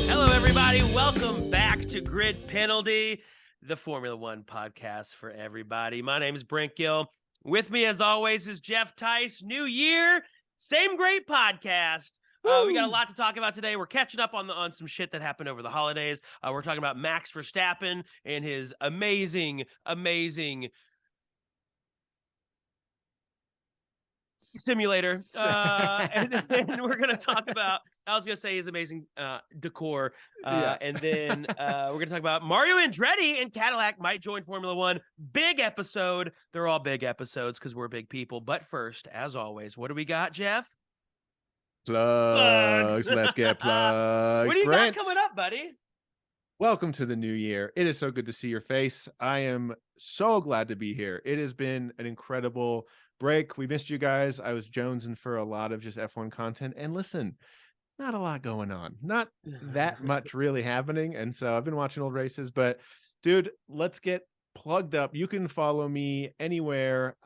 Hello, everybody. Welcome back to Grid Penalty, the Formula One podcast for everybody. My name is Brent Gill. With me, as always, is Geoff Tice. New year, same great podcast. We got a lot to talk about today. We're catching up on some shit that happened over the holidays. We're talking about Max Verstappen and his amazing simulator. And then we're going to talk about, I was going to say his amazing decor. And then we're going to talk about Mario Andretti and Cadillac might join Formula One. Big episode. They're all big episodes because we're big people. But first, as always, what do we got, Geoff? Plugs. Let's get plugged. What do you Brent, got coming up, buddy? welcome to the new year. It is so good to see your face. I am so glad to be here. It has been an incredible break. We missed you guys. I was jonesing for a lot of just F1 content. And listen, not a lot going on. Not that much really happening. And so I've been watching old races. But dude, let's get plugged up. You can follow me anywhere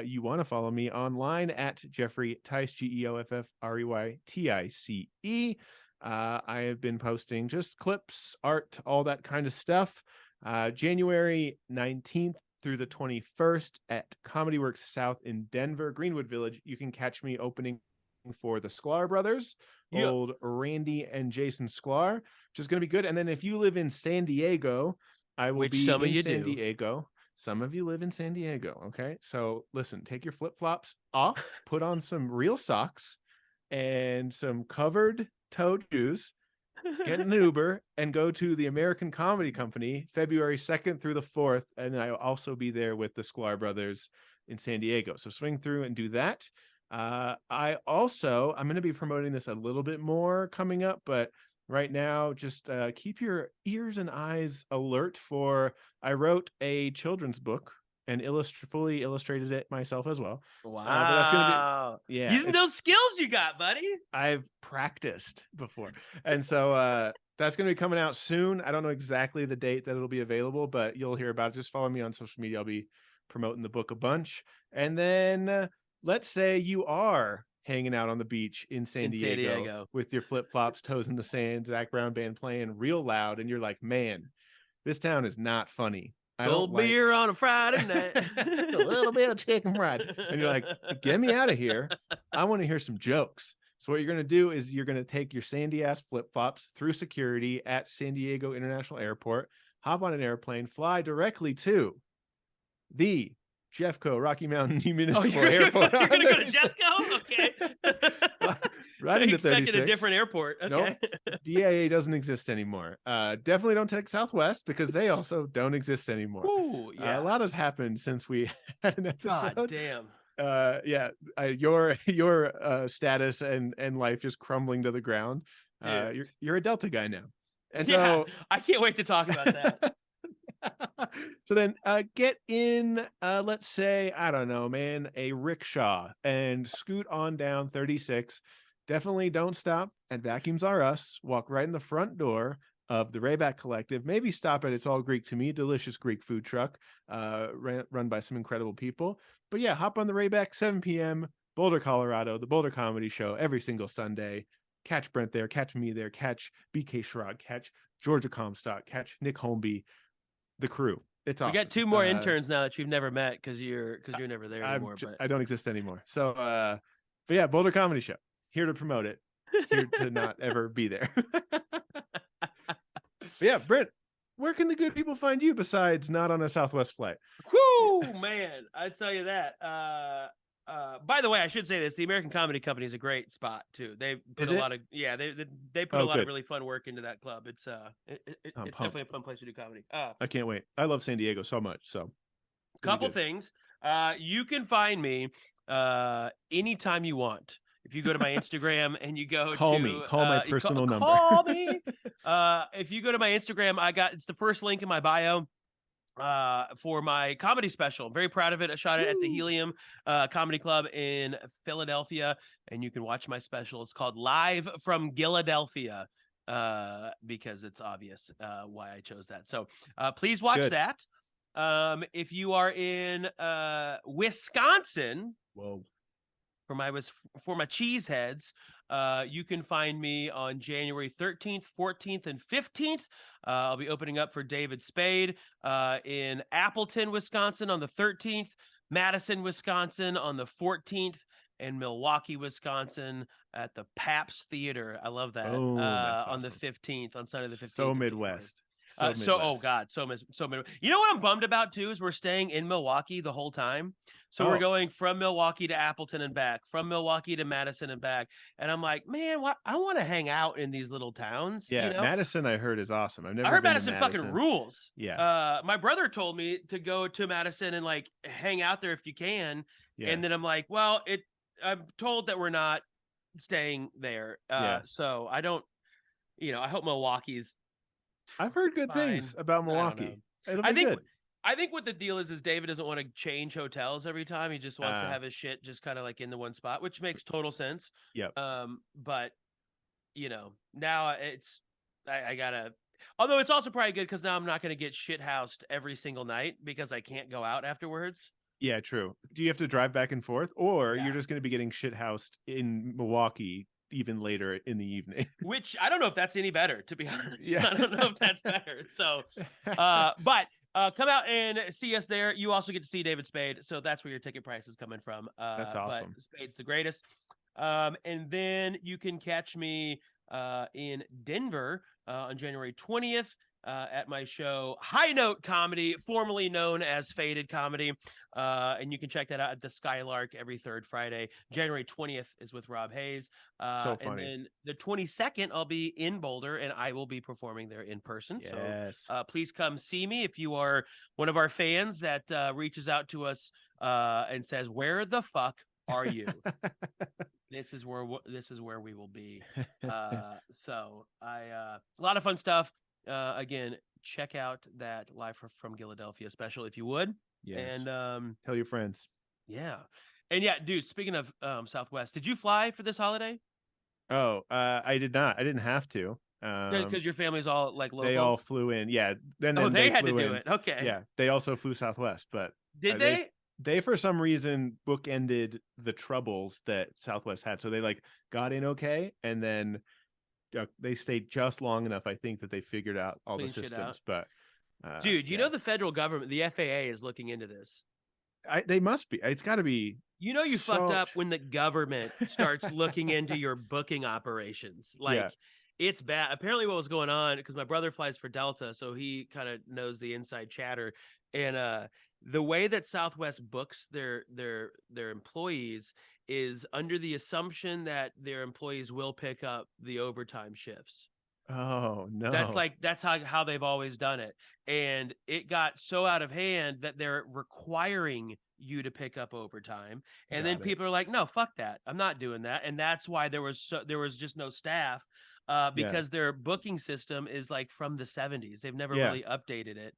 you want to follow me online at Geoffrey Tice, GeoffreyTice. I have been posting just clips, art, all that kind of stuff. January 19th through the 21st at Comedy Works South in Denver, Greenwood Village. You can catch me opening for the Sklar brothers, old Randy and Jason Sklar, which is going to be good. And then if you live in San Diego, I will be in San Diego. Some of you live in San Diego. Okay. So listen, take your flip-flops off, put on some real socks and some covered toe shoes, get an Uber and go to the American Comedy Company February 2nd through the 4th. And I'll also be there with the Sklar brothers in San Diego. So swing through and do that. I'm going to be promoting this a little bit more coming up, but right now, just keep your ears and eyes alert for, I wrote a children's book and fully illustrated it myself as well. Wow. But that's going to be, using those skills you got, buddy. I've practiced before. And so that's going to be coming out soon. I don't know exactly the date that it'll be available, but you'll hear about it. Just follow me on social media. I'll be promoting the book a bunch. And then let's say you are hanging out on the beach in San Diego with your flip-flops, toes in the sand, Zach Brown band playing real loud, and you're like, man, this town is not funny. Cold beer on a Friday night. A little bit of chicken fried. And you're like, get me out of here. I want to hear some jokes. So what you're going to do is you're going to take your sandy-ass flip-flops through security at San Diego International Airport, hop on an airplane, fly directly to the Jeffco Rocky Mountain Municipal Airport. You're going to go to Jeffco? Okay. Right into 36. A different airport. Okay. Nope. DIA doesn't exist anymore. Definitely don't take Southwest because they also don't exist anymore. Ooh, yeah. A lot has happened since we had an episode. God damn. Your status and life just crumbling to the ground. You're a Delta guy now. And so I can't wait to talk about that. So then get in, let's say, I don't know, man, a rickshaw and scoot on down 36. Definitely don't stop at Vacuums R Us. Walk right in the front door of the Rayback Collective. Maybe stop at It's All Greek to Me, delicious Greek food truck run by some incredible people. But yeah, hop on the Rayback, 7 p.m., Boulder, Colorado, the Boulder Comedy Show every single Sunday. Catch Brent there, catch me there, catch BK Sherrod, catch Georgia Comstock, catch Nick Holmby, the crew. It's awesome. We got 2 more interns now that you've never met because you're never there anymore. I don't exist anymore. So, but yeah, Boulder Comedy Show. Here to promote it. Here to not ever be there. But yeah, Brent, where can the good people find you besides not on a Southwest flight? Whoo, man, I tell you that. By the way, I should say this: the American Comedy Company is a great spot too. They put they put a lot of really fun work into that club. It's definitely a fun place to do comedy. I can't wait. I love San Diego so much. So, couple things. You can find me anytime you want. If you go to my Instagram and you go call my personal number. Call me. If you go to my Instagram, it's the first link in my bio. For my comedy special. I'm very proud of it. I shot it at the Helium Comedy Club in Philadelphia, and you can watch my special. It's called Live from Philadelphia, because it's obvious why I chose that. So please watch that. If you are in Wisconsin, for my cheeseheads, you can find me on January 13th, 14th, and 15th. I'll be opening up for David Spade in Appleton, Wisconsin on the 13th, Madison, Wisconsin on the 14th, and Milwaukee, Wisconsin at the Pabst Theater. I love that. Oh, that's On the awesome. 15th, on Sunday the 15th. So of Midwest. January. So Oh Midwest. God, so many. You know what I'm bummed about too is we're staying in Milwaukee the whole time. So we're Oh. going from Milwaukee to Appleton and back, from Milwaukee to Madison and back. And I'm like, man, what? I want to hang out in these little towns. Yeah, You know, Madison I heard is awesome. I've never I heard been Madison to fucking rules. Yeah. My brother told me to go to Madison and like hang out there if you can. Yeah. And then I'm like, well, I'm told that we're not staying there. Yeah. So I don't, I hope Milwaukee's I've heard good fine. things about Milwaukee. It'll be good. I think what the deal is David doesn't want to change hotels every time. He just wants to have his shit just kind of like in the one spot, which makes total sense. Yep. But now I gotta. Although it's also probably good because now I'm not going to get shit housed every single night because I can't go out afterwards. Yeah, true. Do you have to drive back and forth, or you're just going to be getting shit housed in Milwaukee even later in the evening? Which I don't know if that's any better, to be honest. Yeah. I don't know if that's better. So, but come out and see us there. You also get to see David Spade, so that's where your ticket price is coming from. That's awesome. But Spade's the greatest. And then you can catch me in Denver on January 20th. At my show High Note Comedy, formerly known as Faded Comedy. And you can check that out at the Skylark every third Friday. January 20th is with Rob Hayes. So funny. And then the 22nd, I'll be in Boulder, and I will be performing there in person. Yes. So please come see me if you are one of our fans that reaches out to us and says, "Where the fuck are you?" This is where we will be. So a lot of fun stuff. Again, check out that Live from Philadelphia special if you would. Yes. And tell your friends. Yeah. And yeah, dude, speaking of Southwest, did you fly for this holiday? Oh, I did not. I didn't have to. Because your family's all like local. They all flew in. Yeah. Then they had to do in. it. Okay. Yeah. They also flew Southwest, but did they? They for some reason bookended the troubles that Southwest had. So they like got in okay, and then they stayed just long enough, I think, that they figured out all the systems. But dude, you know the federal government, the FAA, is looking into this. They must be. It's got to be. You fucked up when the government starts looking into your booking operations. Like, it's bad. Apparently, what was going on, because my brother flies for Delta, so he kind of knows the inside chatter. And the way that Southwest books their employees is under the assumption that their employees will pick up the overtime shifts. Oh no. That's how they've always done it. And it got so out of hand that they're requiring you to pick up overtime. And then people are like, no, fuck that. I'm not doing that. And that's why there was just no staff because their booking system is like from the 70s. They've never really updated it.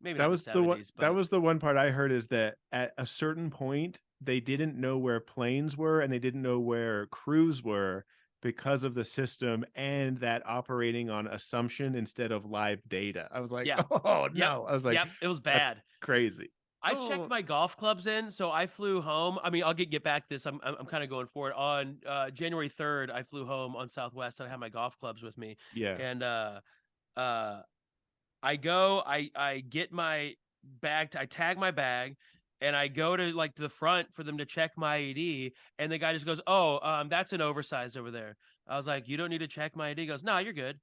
Maybe that was that was the one part I heard, is that at a certain point they didn't know where planes were and they didn't know where crews were because of the system and that operating on assumption instead of live data. I was like, oh no. I was like, it was bad. Crazy. I checked my golf clubs in, so I flew home. I mean, I'll get back to this. I'm kind of going forward. On January 3rd, I flew home on Southwest, and I had my golf clubs with me. Yeah. And I go, I get my bag, I tag my bag, and I go to like to the front for them to check my ID, and the guy just goes, "Oh, that's an oversized over there." I was like, "You don't need to check my ID." He goes, "No, you're good."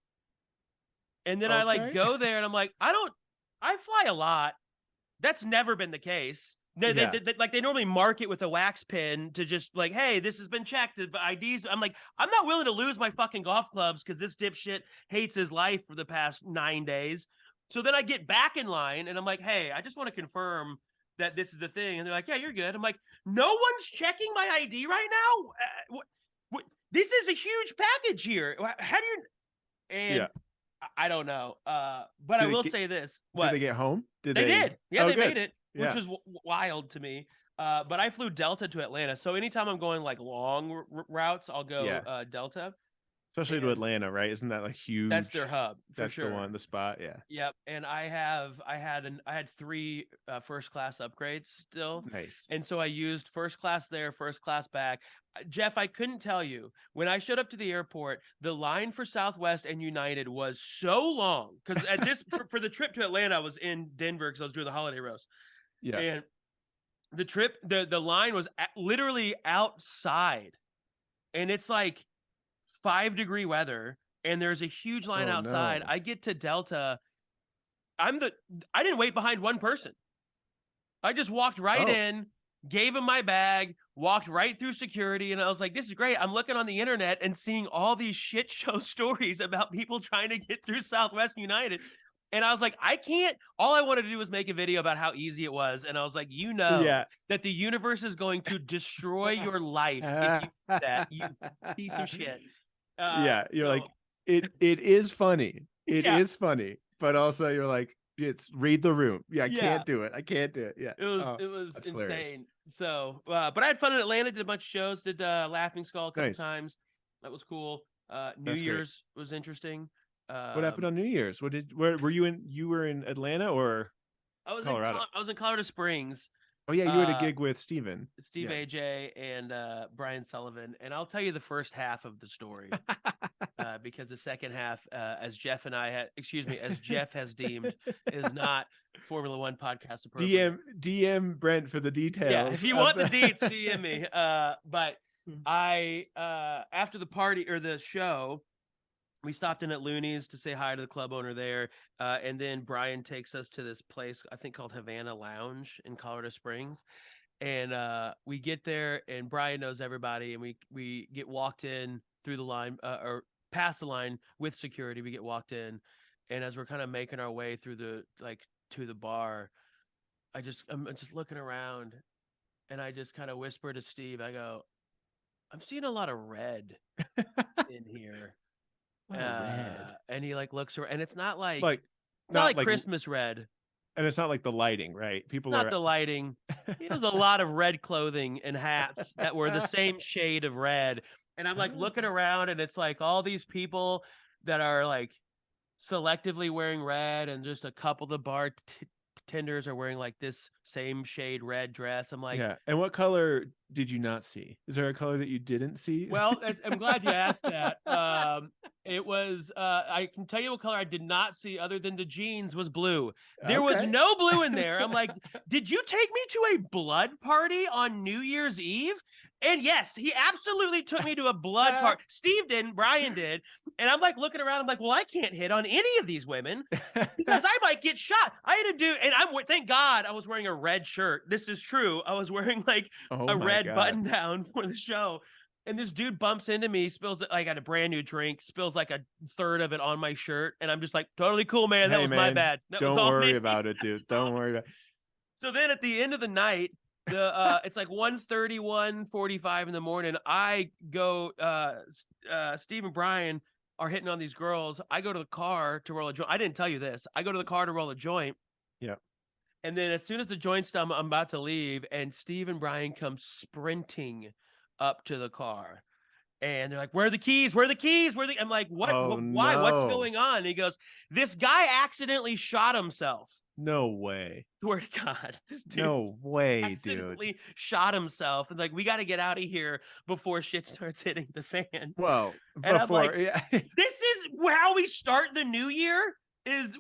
And then I like go there, and I'm like, I fly a lot. That's never been the case. They normally mark it with a wax pen to just like, hey, this has been checked. The IDs. I'm like, I'm not willing to lose my fucking golf clubs because this dipshit hates his life for the past 9 days. So then I get back in line and I'm like, hey, I just want to confirm that this is the thing. And they're like, yeah, you're good. I'm like, no one's checking my ID right now. This is a huge package here. How do you? And I don't know. But I will say this. Did they get home? They did. Yeah, they made it, which Yeah. was wild to me. But I flew Delta to Atlanta. So anytime I'm going like long routes, I'll go Delta. Especially to Atlanta, right? Isn't that like huge? That's their hub for That's sure. the one, the spot. Yeah. Yep. And I had 3 first class upgrades still. Nice. And so I used first class there, first class back. Jeff, I couldn't tell you when I showed up to the airport, the line for Southwest and United was so long because at this for the trip to Atlanta, I was in Denver because I was doing the holiday roast. Yeah. And the trip, the line was literally outside, and it's like 5-degree weather, and there's a huge line outside. No. I get to Delta. I didn't wait behind one person. I just walked right in, gave him my bag, walked right through security, and I was like, this is great. I'm looking on the internet and seeing all these shit show stories about people trying to get through Southwest United. And I was like, I can't. All I wanted to do was make a video about how easy it was. And I was like, that the universe is going to destroy your life if you do that, you piece of shit. You're like, it is funny. It is funny. But also you're like, it's read the room. I can't do it. I can't do it. Yeah. It was insane. Hilarious. So, but I had fun in Atlanta, did a bunch of shows, did Laughing Skull a couple Nice. times. That was cool. New Year's was interesting. What happened on New Year's? Where were you in? You were in Atlanta or Colorado? I was in Colorado Springs. Oh yeah, you had a gig with Steve AJ and Brian Sullivan, and I'll tell you the first half of the story because the second half, as Jeff has deemed, is not Formula One podcast appropriate. DM Brent for the details. Yeah, if you want the deets, DM me. But I after the party or the show, we stopped in at Looney's to say hi to the club owner there. And then Brian takes us to this place, I think called Havana Lounge in Colorado Springs. And we get there and Brian knows everybody. And we get walked in through the line or past the line with security. We get walked in. And as we're kind of making our way through to the bar, I'm just looking around and I just kind of whisper to Steve, I go, I'm seeing a lot of red in here. Red. And he looks around, and it's not like Christmas red, and it's not like the lighting, right? The lighting. It was a lot of red clothing and hats that were the same shade of red, and I'm looking around, and it's like all these people that are selectively wearing red, and just a couple of the bartenders are wearing this same shade red dress. I'm like, yeah. And what color did you not see? Is there a color that you didn't see? Well, I'm glad you asked that. It was, I can tell you what color I did not see other than the jeans was blue. There was no blue in there. I'm like, did you take me to a blood party on New Year's Eve? And yes, he absolutely took me to a blood party. Steve didn't, Brian did. And I'm looking around. I'm like, well, I can't hit on any of these women because I might get shot. I had to do, and thank God I was wearing a red shirt. This is true. I was wearing a red button down for the show. And this dude bumps into me, spills I got a brand new drink, spills a third of it on my shirt. And I'm just totally cool, man. That was my bad. Don't worry about it, dude. Don't worry about it. So then at the end of the night, it's 1:30, 1:45 in the morning. I go, Steve and Brian are hitting on these girls. I go to the car to roll a joint. I didn't tell you this. I go to the car to roll a joint. Yeah. And then as soon as the joint's done, I'm about to leave, and Steve and Brian come sprinting up to the car. And they're like, where are the keys? Where are the keys? I'm like, what? Why? No. What's going on? And he goes, this guy accidentally shot himself. No way. Swear to God. This dude no way, accidentally shot himself. And we got to get out of here before shit starts hitting the fan. Well, and I'm like, this is how we start the new year?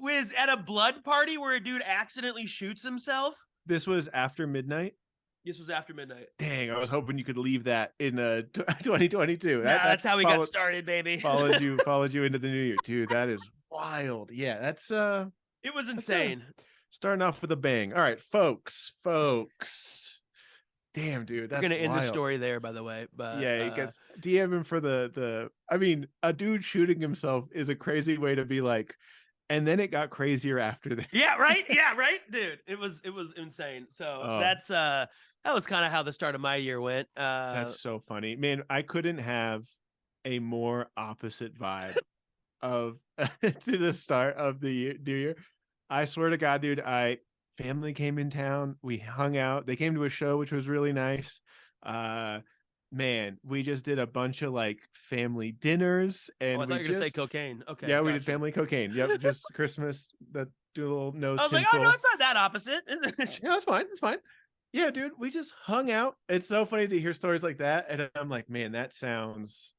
Was at a blood party where a dude accidentally shoots himself? This was after midnight? This was after midnight. Dang, I was hoping you could leave that in 2022. That's how we got started, baby. followed you into the new year. Dude, that is wild. Yeah, that's it was insane. Starting off with a bang. All right, folks. Damn, dude, that's We're gonna wild. end the story there, by the way. But yeah, he gets DM him for the. I mean, a dude shooting himself is a crazy way to be like. And then it got crazier after that. Yeah, right. Yeah, right, dude. It was insane. So that was kind of how the start of my year went. That's so funny, man. I couldn't have a more opposite vibe of to the start of the new year. I swear to God, dude. Family came in town. We hung out. They came to a show, which was really nice. man, we just did a bunch of like family dinners, Oh, I and thought we you were gonna say just cocaine. Okay, yeah, we did gotcha. family cocaine. Yep, just Christmas that do a little nose I was like, oh no, tinsel. it's not that opposite. Yeah, that's fine. That's fine. Yeah, dude, we just hung out. It's so funny to hear stories like that, and I'm like, man, that sounds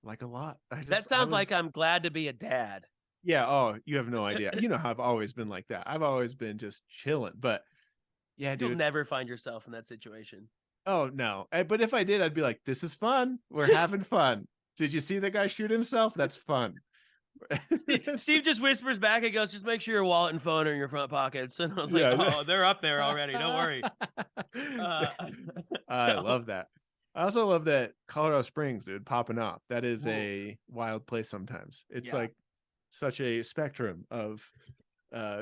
like a lot. That I sounds like was I'm glad to be a dad. yeah. Oh, you have no idea. You know how I've always been like that. I've always been just chilling. But yeah, You'll dude. never find yourself in that situation. Oh no. But if I did, I'd be like, this is fun. We're having fun. Did you see the guy shoot himself? That's fun. Steve just whispers back and goes, "Just make sure your wallet and phone are in your front pockets." And I was like, Yeah. "Oh, they're up there already. Don't worry." Uh, I so love that. I also love that Colorado Springs, dude, popping off. That is ooh, a wild place sometimes. It's yeah, like such a spectrum of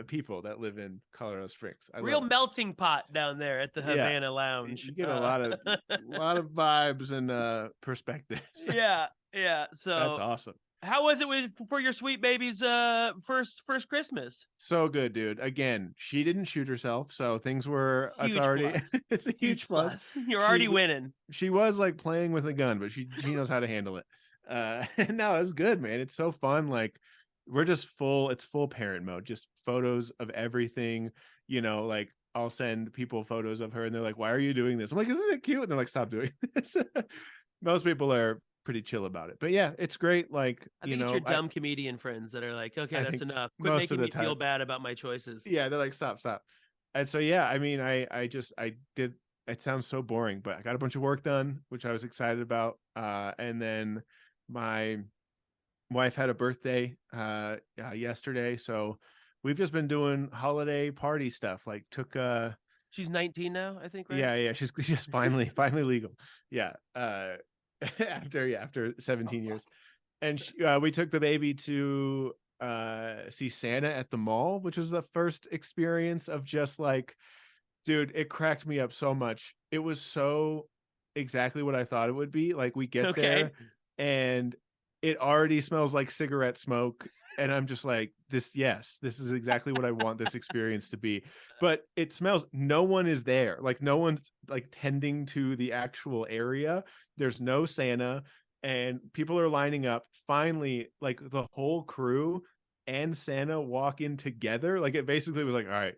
people that live in Colorado Springs. I real love it. melting pot down there at the Yeah. Havana Lounge. You get a lot of vibes and perspectives. Yeah, yeah. That's So, awesome. how was it for your sweet baby's first Christmas? So good, dude. Again, she didn't shoot herself, so things were it's Huge already plus. it's a huge plus. You're She already winning. she was like playing with a gun, but she knows how to handle it. No, it's good, man. It's so fun. Like we're just it's full parent mode, just photos of everything, like I'll send people photos of her and they're like, why are you doing this? I'm like, isn't it cute? And they're like, stop doing this. Most people are pretty chill about it. But yeah, it's great. Like, I think it's your dumb comedian friends that are like, "Okay, I that's think enough. Quit most of making the me feel time. bad about my choices." Yeah, they're like, stop. And so yeah, I mean, I did it sounds so boring, but I got a bunch of work done, which I was excited about. And then my wife had a birthday yesterday, so we've just been doing holiday party stuff. Like took She's 19 now, I think, right? yeah, she's finally legal. Yeah. After 17 years. And we took the baby to see Santa at the mall, which was the first experience of just like, dude, it cracked me up so much. It was so exactly what I thought it would be. Like we get Okay. there and it already smells like cigarette smoke. And I'm just like, this is exactly what I want this experience to be. But it smells, no one is there. Like no one's like tending to the actual area. There's no Santa and people are lining up. Finally, like the whole crew and Santa walk in together. Like it basically was like, all right,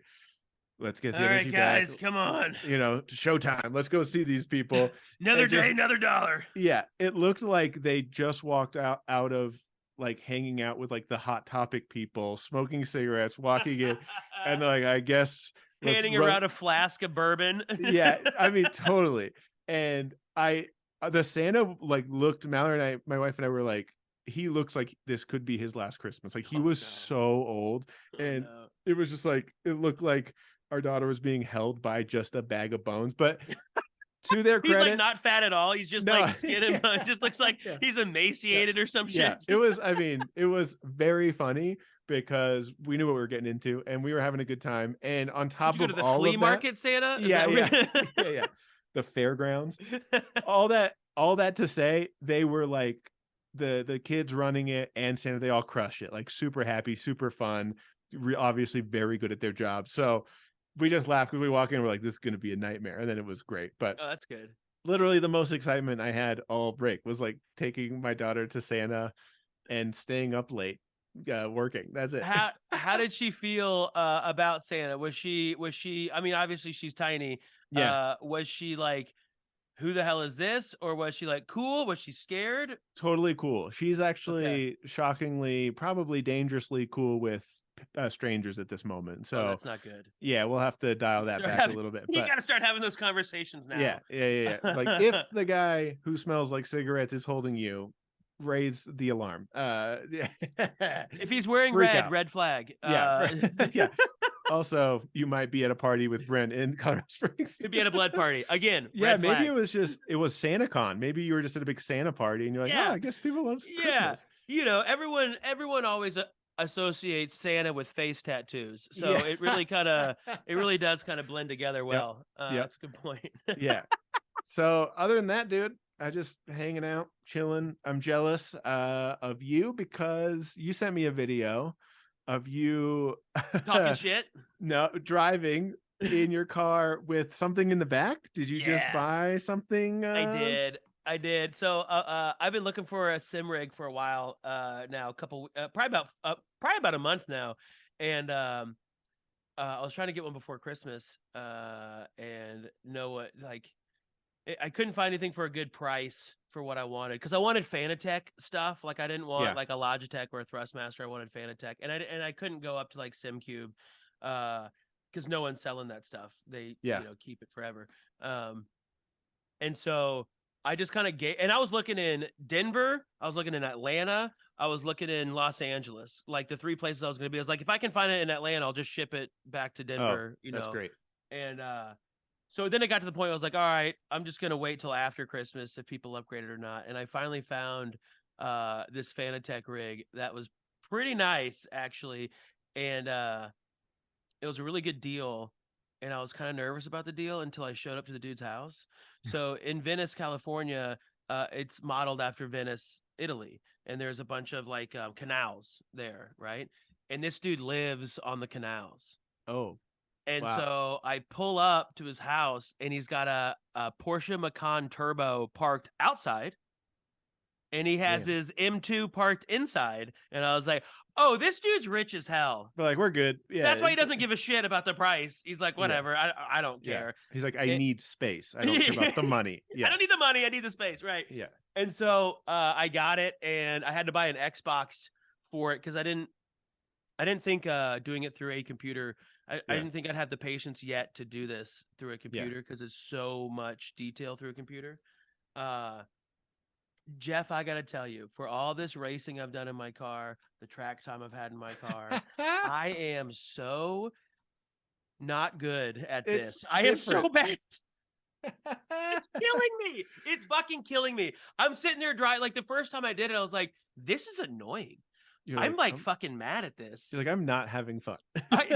let's get All the right, energy back, guys, come on. showtime. Let's go see these people. Another And day, just another dollar. yeah, it looked like they just walked out of like hanging out with like the Hot Topic people, smoking cigarettes, walking in, and they're like, I guess let's Handing run. around a flask of bourbon. Yeah, I mean, totally. And the Santa like looked, Mallory and I, my wife and I were like, he looks like this could be his last Christmas. Like he Oh, was no. so old, Oh, and no. it was just like it looked like our daughter was being held by just a bag of bones. But to their He's like credit, not fat at all. He's just no, like skin and bone. Just looks like yeah, he's yeah, emaciated or some yeah. shit. It was, I mean, it was very funny because we knew what we were getting into and we were having a good time. And on Did you top go of to the all flea of that, market, Santa? Is yeah, that yeah, where? yeah. The fairgrounds, all that to say, they were like the kids running it and Santa, they all crush it, like super happy, super fun, obviously very good at their job. So we just laughed because we walk in, we're like, this is going to be a nightmare, and then it was great. But Oh, that's good. literally the most excitement I had all break was like taking my daughter to Santa and staying up late working. That's it. How did she feel about Santa? Was she I mean, obviously she's tiny. Yeah, Was she like, who the hell is this? Or was she like cool? Was she scared? totally cool. She's Okay. actually shockingly, probably dangerously cool with strangers at this moment. Oh, So that's not good. yeah, we'll have to dial that Start back a having, little bit. you But got to start having those conversations yeah, now. yeah. Like if the guy who smells like cigarettes is holding you, raise the alarm. If he's wearing Freak red, out. red flag. Yeah, yeah. Also, you might be at a party with Brent in Colorado Springs. To be at a blood party again. Yeah, Red maybe flag. it was SantaCon. Maybe you were just at a big Santa party and you're like, oh, Yeah, I guess people love yeah. Christmas. Everyone always associates Santa with face tattoos, so Yeah. it really does kind of blend together Yep. well. Yep. That's a good point. Yeah. So other than that, dude, I just hanging out, chilling. I'm jealous of you because you sent me a video of you Talking shit. no driving in your car with something in the back. Did you just Yeah, buy something? I did. I did. So I've been looking for a sim rig for a while now, probably about a month now, and I was trying to get one before Christmas, and know what like I couldn't find anything for a good price for what I wanted because I wanted Fanatec stuff. Like I didn't want Yeah. like a Logitech or a Thrustmaster. I wanted Fanatec, and I couldn't go up to like SimCube, because no one's selling that stuff. They Yeah. keep it forever. And so I just kind of and I was looking in Denver, I was looking in Atlanta, I was looking in Los Angeles, like the three places I was going to be. I was like, if I can find it in Atlanta, I'll just ship it back to Oh, Denver, that's great. And so then it got to the point where I was like, all right, I'm just gonna wait till after Christmas if people upgrade it or not. And I finally found this Fanatec rig that was pretty nice actually, and it was a really good deal. And I was kind of nervous about the deal until I showed up to the dude's house. So in Venice, California, it's modeled after Venice, Italy, and there's a bunch of like canals there, right? And this dude lives on the canals. Oh, And wow. so I pull up to his house, and he's got a Porsche Macan Turbo parked outside, and he has Man. his M2 parked inside. And I was like, "Oh, this dude's rich as hell." But like, we're good. Yeah. That's why he doesn't give a shit about the price. He's like, Yeah. "Whatever, I don't Yeah. care." He's like, I It, need space. I don't care about the money. I Yeah. don't need the money. I need the space, right? Yeah. And so I got it, and I had to buy an Xbox for it because I didn't think doing it through a computer. I Yeah. didn't think I'd have the patience yet to do this through a Yeah. computer because it's so much detail through a computer. Uh, Geoff, I gotta tell you, for all this racing I've done in my car, the track time I've had in my car, I am so not good at It's this. I am so different. bad. It's killing me. It's fucking killing me. I'm sitting there driving. Like the first time I did it, I was like, "This is annoying." You're I'm like, like fucking mad at this. I'm not having fun.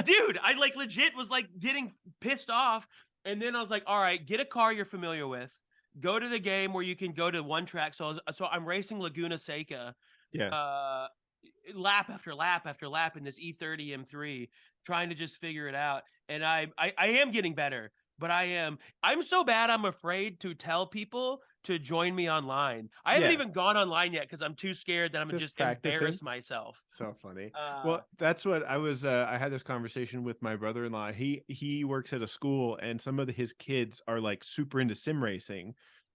Dude, I like legit was like getting pissed off. And then I was like, all right, get a car you're familiar with. Go to the game where you can go to one track. So I'm racing Laguna Seca, Yeah. uh, lap after lap after lap in this E30 M3, trying to just figure it out. And I am getting better, but I'm so bad I'm afraid to tell people to join me online. I haven't Yeah. even gone online yet because I'm too scared that I'm Just just practicing. embarrass myself. So funny. Well, that's what I was. I had this conversation with my brother-in-law. He works at a school, and some of his kids are like super into sim racing.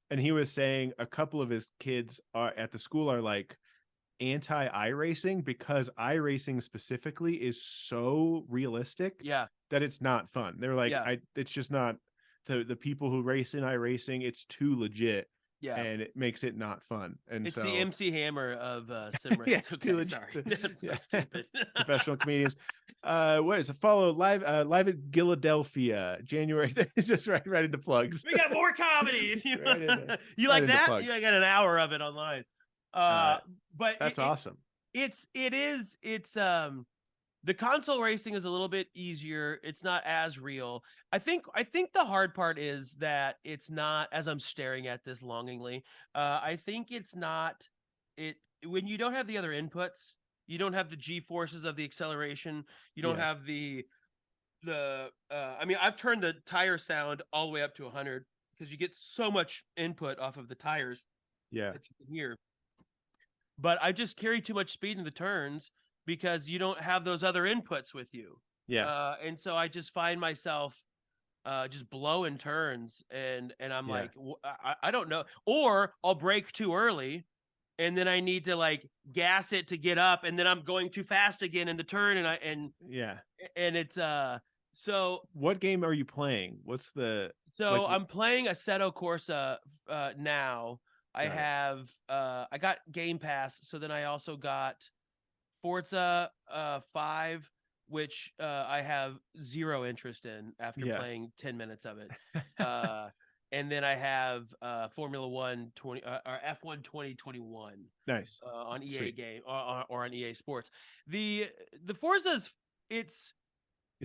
And he was saying a couple of his kids are at the school are like anti iRacing because iRacing specifically is so realistic Yeah. that it's not fun. They're like, Yeah. it's just not the people who race in iRacing. It's too legit. Yeah. And it makes it not fun. And It's so the MC Hammer of sim yeah, race. it's Okay, too legit. sorry. That's so stupid. Professional comedians. What is it? Follow live at Philadelphia, January. It's just right into plugs. We got more comedy. If you Right into, you right like into that, plugs. you got an hour of it online. But That's awesome. It's the console racing is a little bit easier. It's not as real. I think the hard part is that it's not, as I'm staring at this longingly, I think it's not it when you don't have the other inputs, you don't have the G forces of the acceleration, you don't Yeah. have I mean, I've turned the tire sound all the way up to 100 because you get so much input off of the tires Yeah. that you can hear. But I just carry too much speed in the turns because you don't have those other inputs with you. Yeah. And so I just find myself just blowing turns, and I'm Yeah. like, I don't know, or I'll brake too early, and then I need to like gas it to get up, and then I'm going too fast again in the turn, and Yeah. it's so What game are you playing? What's the like? I'm playing Assetto Corsa now. I Got it. have I got Game Pass, so then I also got Forza 5, which I have zero interest in after Yeah. playing 10 minutes of it. And then I have Formula 1 20 or F1 2021 Nice. on EA Sweet. game or on EA Sports. The Forza's It's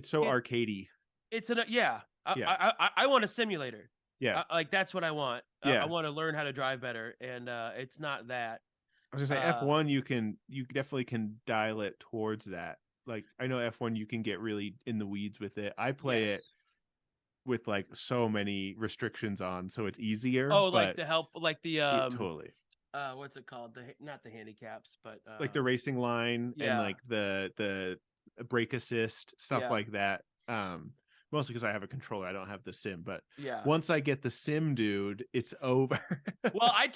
so arcadey. it's an yeah. Yeah. I want a simulator. Yeah. Like that's what I want. Yeah. I want to learn how to drive better, and it's not that. I was gonna say F1. You definitely can dial it towards that. Like I know F1, you can get really in the weeds with it. I play it. with like so many restrictions on, so it's easier. Oh, like But the help, like the totally what's it called? Not the handicaps, but like the racing line and yeah, like the brake assist stuff yeah, like that. Mostly because I have a controller, I don't have the sim. But yeah. once I get the sim, dude, it's over. Well, I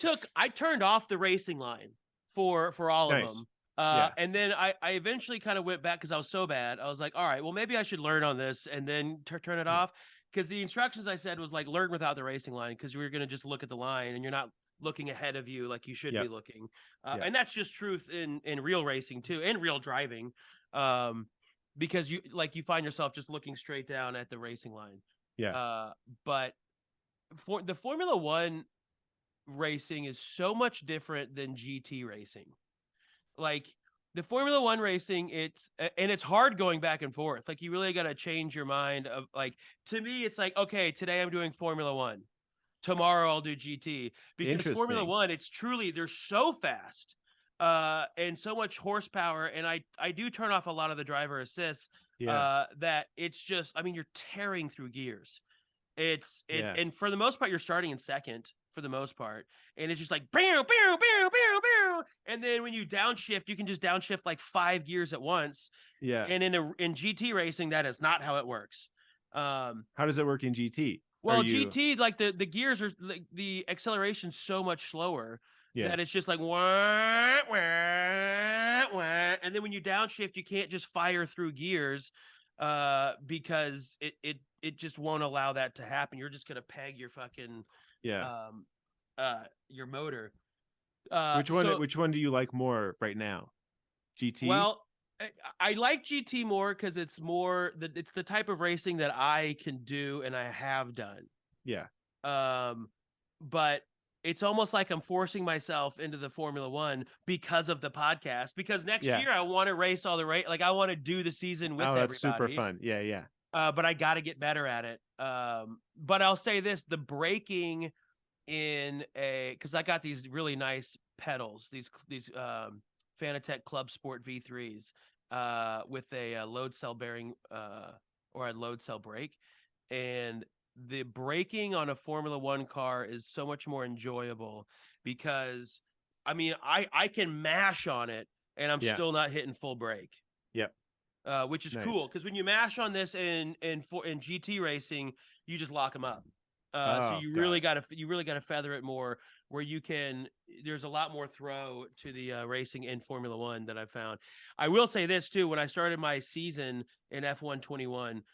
turned off the racing line for all of Nice. them. Yeah. And then I eventually kind of went back because I was so bad. I was like, all right, well maybe I should learn on this and then turn it Yeah. off, because the instructions I said was like learn without the racing line, because we were going to just look at the line and you're not looking ahead of you like you should be Yep. looking. Yep. And that's just truth in real racing too, and real driving. Um, because you find yourself just looking straight down at the racing line. Yeah. But for the Formula One racing is so much different than GT racing. Like the Formula One racing, it's hard going back and forth. Like you really got to change your mind of like, to me, it's like, okay, today I'm doing Formula One. Tomorrow I'll do GT, because Formula Interesting. One, it's truly, they're so fast, and so much horsepower. And I do turn off a lot of the driver assists, Yeah. that it's just, I mean, you're tearing through gears. Yeah. And for the most part, you're starting in second for the most part, and it's just like bow, bow, bow, bow, bow. And then when you downshift, you can just downshift like 5 gears at once. Yeah. And in GT racing, that is not how it works. How does it work in GT? Are Well, you GT, like the gears are like the acceleration's so much slower Yeah. that it's just like wah, wah, wah. And then when you downshift, you can't just fire through gears, because it just won't allow that to happen. You're just gonna peg your fucking Yeah. um your motor. So Which one do you like more right now? GT? well, I like GT more because it's the type of racing that I can do and I have done. Yeah. But it's almost like I'm forcing myself into the Formula One because of the podcast. Because next Yeah. year I want to race all the race, like I want to do the season with Oh, that's super everybody. fun. Yeah, yeah. But I got to get better at it. But I'll say this: the braking because I got these really nice pedals, these Fanatec Club Sport V3s, with a load cell bearing, or a load cell brake, and the braking on a Formula One car is so much more enjoyable, because I mean I can mash on it and I'm Yeah. still not hitting full brake, Yep. which is cool, Nice. because when you mash on this in GT racing, you just lock them up. So Oh, got it. you really gotta feather it more, where you can. There's a lot more throw to the racing in Formula One that I found. I will say this too: when I started my season in F1 21,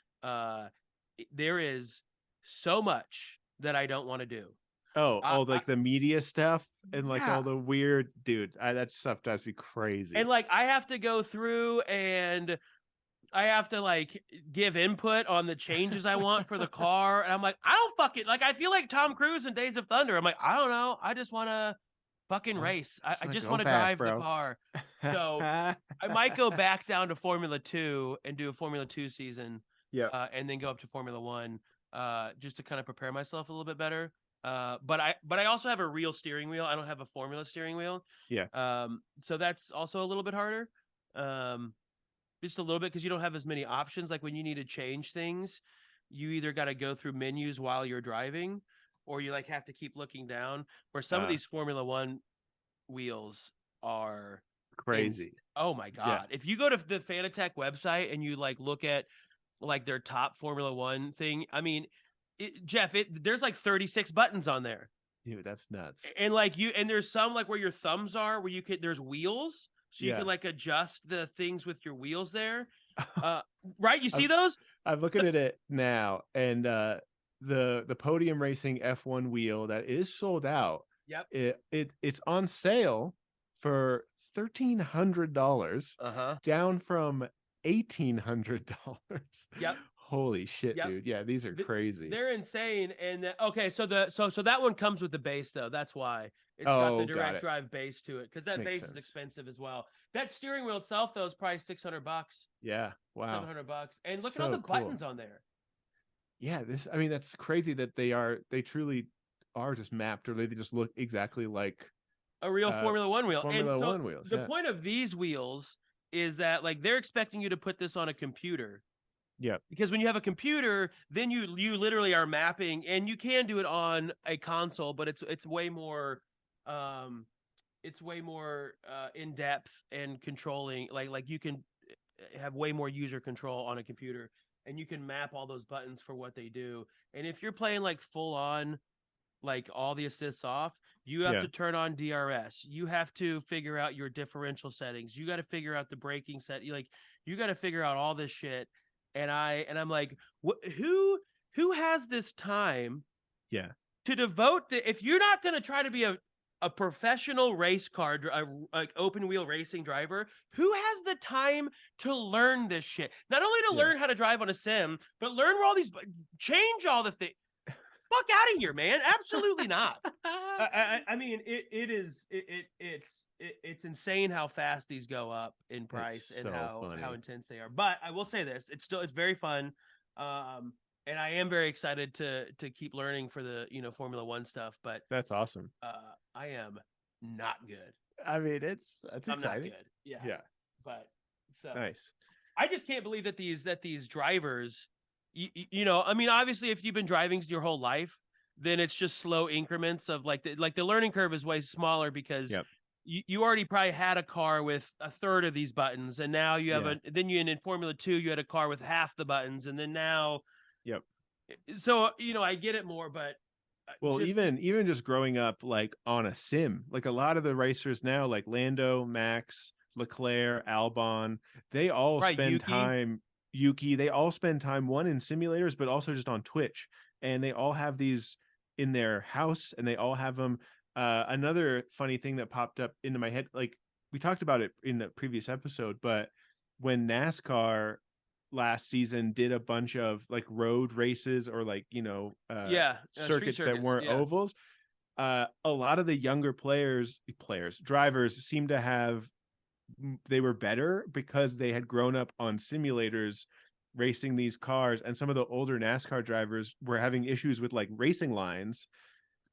there is so much that I don't want to do. Oh, I, all I like the media stuff and like yeah, all the weird dude. That stuff drives me crazy. and like I have to go through and I have to like give input on the changes I want for the car. And I'm like, I don't fucking like, I feel like Tom Cruise in Days of Thunder. I'm like, I don't know. I just want to fucking race. Just I wanna just go want to fast, drive the bro. car. So I might go back down to Formula 2 and do a Formula 2 season, Yep. and then go up to Formula 1, just to kind of prepare myself a little bit better. But I also have a real steering wheel. I don't have a formula steering wheel. Yeah. So that's also a little bit harder. Um, just a little bit, because you don't have as many options. Like when you need to change things, you either got to go through menus while you're driving, or you like have to keep looking down. Where some of Uh these Formula One wheels are in. Crazy. Oh my Yeah. god! If you go to the Fanatec website and you like look at like their top Formula One thing, I mean, Jeff, there's like 36 buttons on there, Dude, that's nuts. and there's some like where your thumbs are, where you could there's wheels, so you Yeah. can like adjust the things with your wheels there. Uh, right? You see I'm those? I'm looking at it now, and the podium racing F1 wheel that is sold out. Yep. It's on sale for $1,300, Uh-huh. down from $1,800. Yep. Holy shit, Yep. dude! Yeah, these are crazy. They're insane. And okay, so that one comes with the base though. That's why it's got the Oh, got direct it. drive base to it, because that Makes base is sense. expensive as well. That steering wheel itself though is probably $600, Yeah. Wow. $700. And look at all So the cool. buttons on there. Yeah. I mean, that's crazy that they truly are just mapped, or they just look exactly like A real Formula One wheel. And Formula so One wheels. the Yeah. point of these wheels is that like they're expecting you to put this on a computer, Yeah. Because when you have a computer, then you literally are mapping, and you can do it on a console, but it's way more in depth and controlling. Like you can have way more user control on a computer, and you can map all those buttons for what they do. And if you're playing like full on, like all the assists off, you have Yeah. to turn on DRS. You have to figure out your differential settings. You got to figure out the braking set. You got to figure out all this shit. And I'm like, who has this time Yeah. to devote if you're not going to try to be a professional race car, like open wheel racing driver, who has the time to learn this shit? Not only to Yeah. learn how to drive on a sim, but learn where all these change all the things. Fuck out of here, man! Absolutely not. I mean, it's insane how fast these go up in price It's and so how funny. intense they are. But I will say this: it's very fun, and I am very excited to keep learning for the Formula One stuff. But That's awesome. I am not good. I mean, it's I'm not exciting. good. Yeah. Yeah. But so Nice. I just can't believe that these drivers, I mean, obviously, if you've been driving your whole life, then it's just slow increments of like the learning curve is way smaller because Yep. you already probably had a car with a third of these buttons, and now you have Yeah. then you in Formula 2 you had a car with half the buttons, and then now, Yep. so I get it more, but Well, just even just growing up like on a sim, like a lot of the racers now, like Lando, Max, Leclerc, Albon, they all right, spend Yuki, time, Yuki, they all spend time one in simulators, but also just on Twitch. And they all have these in their house, and they all have them. Another funny thing that popped up into my head, like we talked about it in the previous episode, but when NASCAR last season did a bunch of like road races or like yeah, street circuits that circuits, weren't yeah, ovals, a lot of the younger drivers seem to have, they were better because they had grown up on simulators racing these cars, and some of the older NASCAR drivers were having issues with like racing lines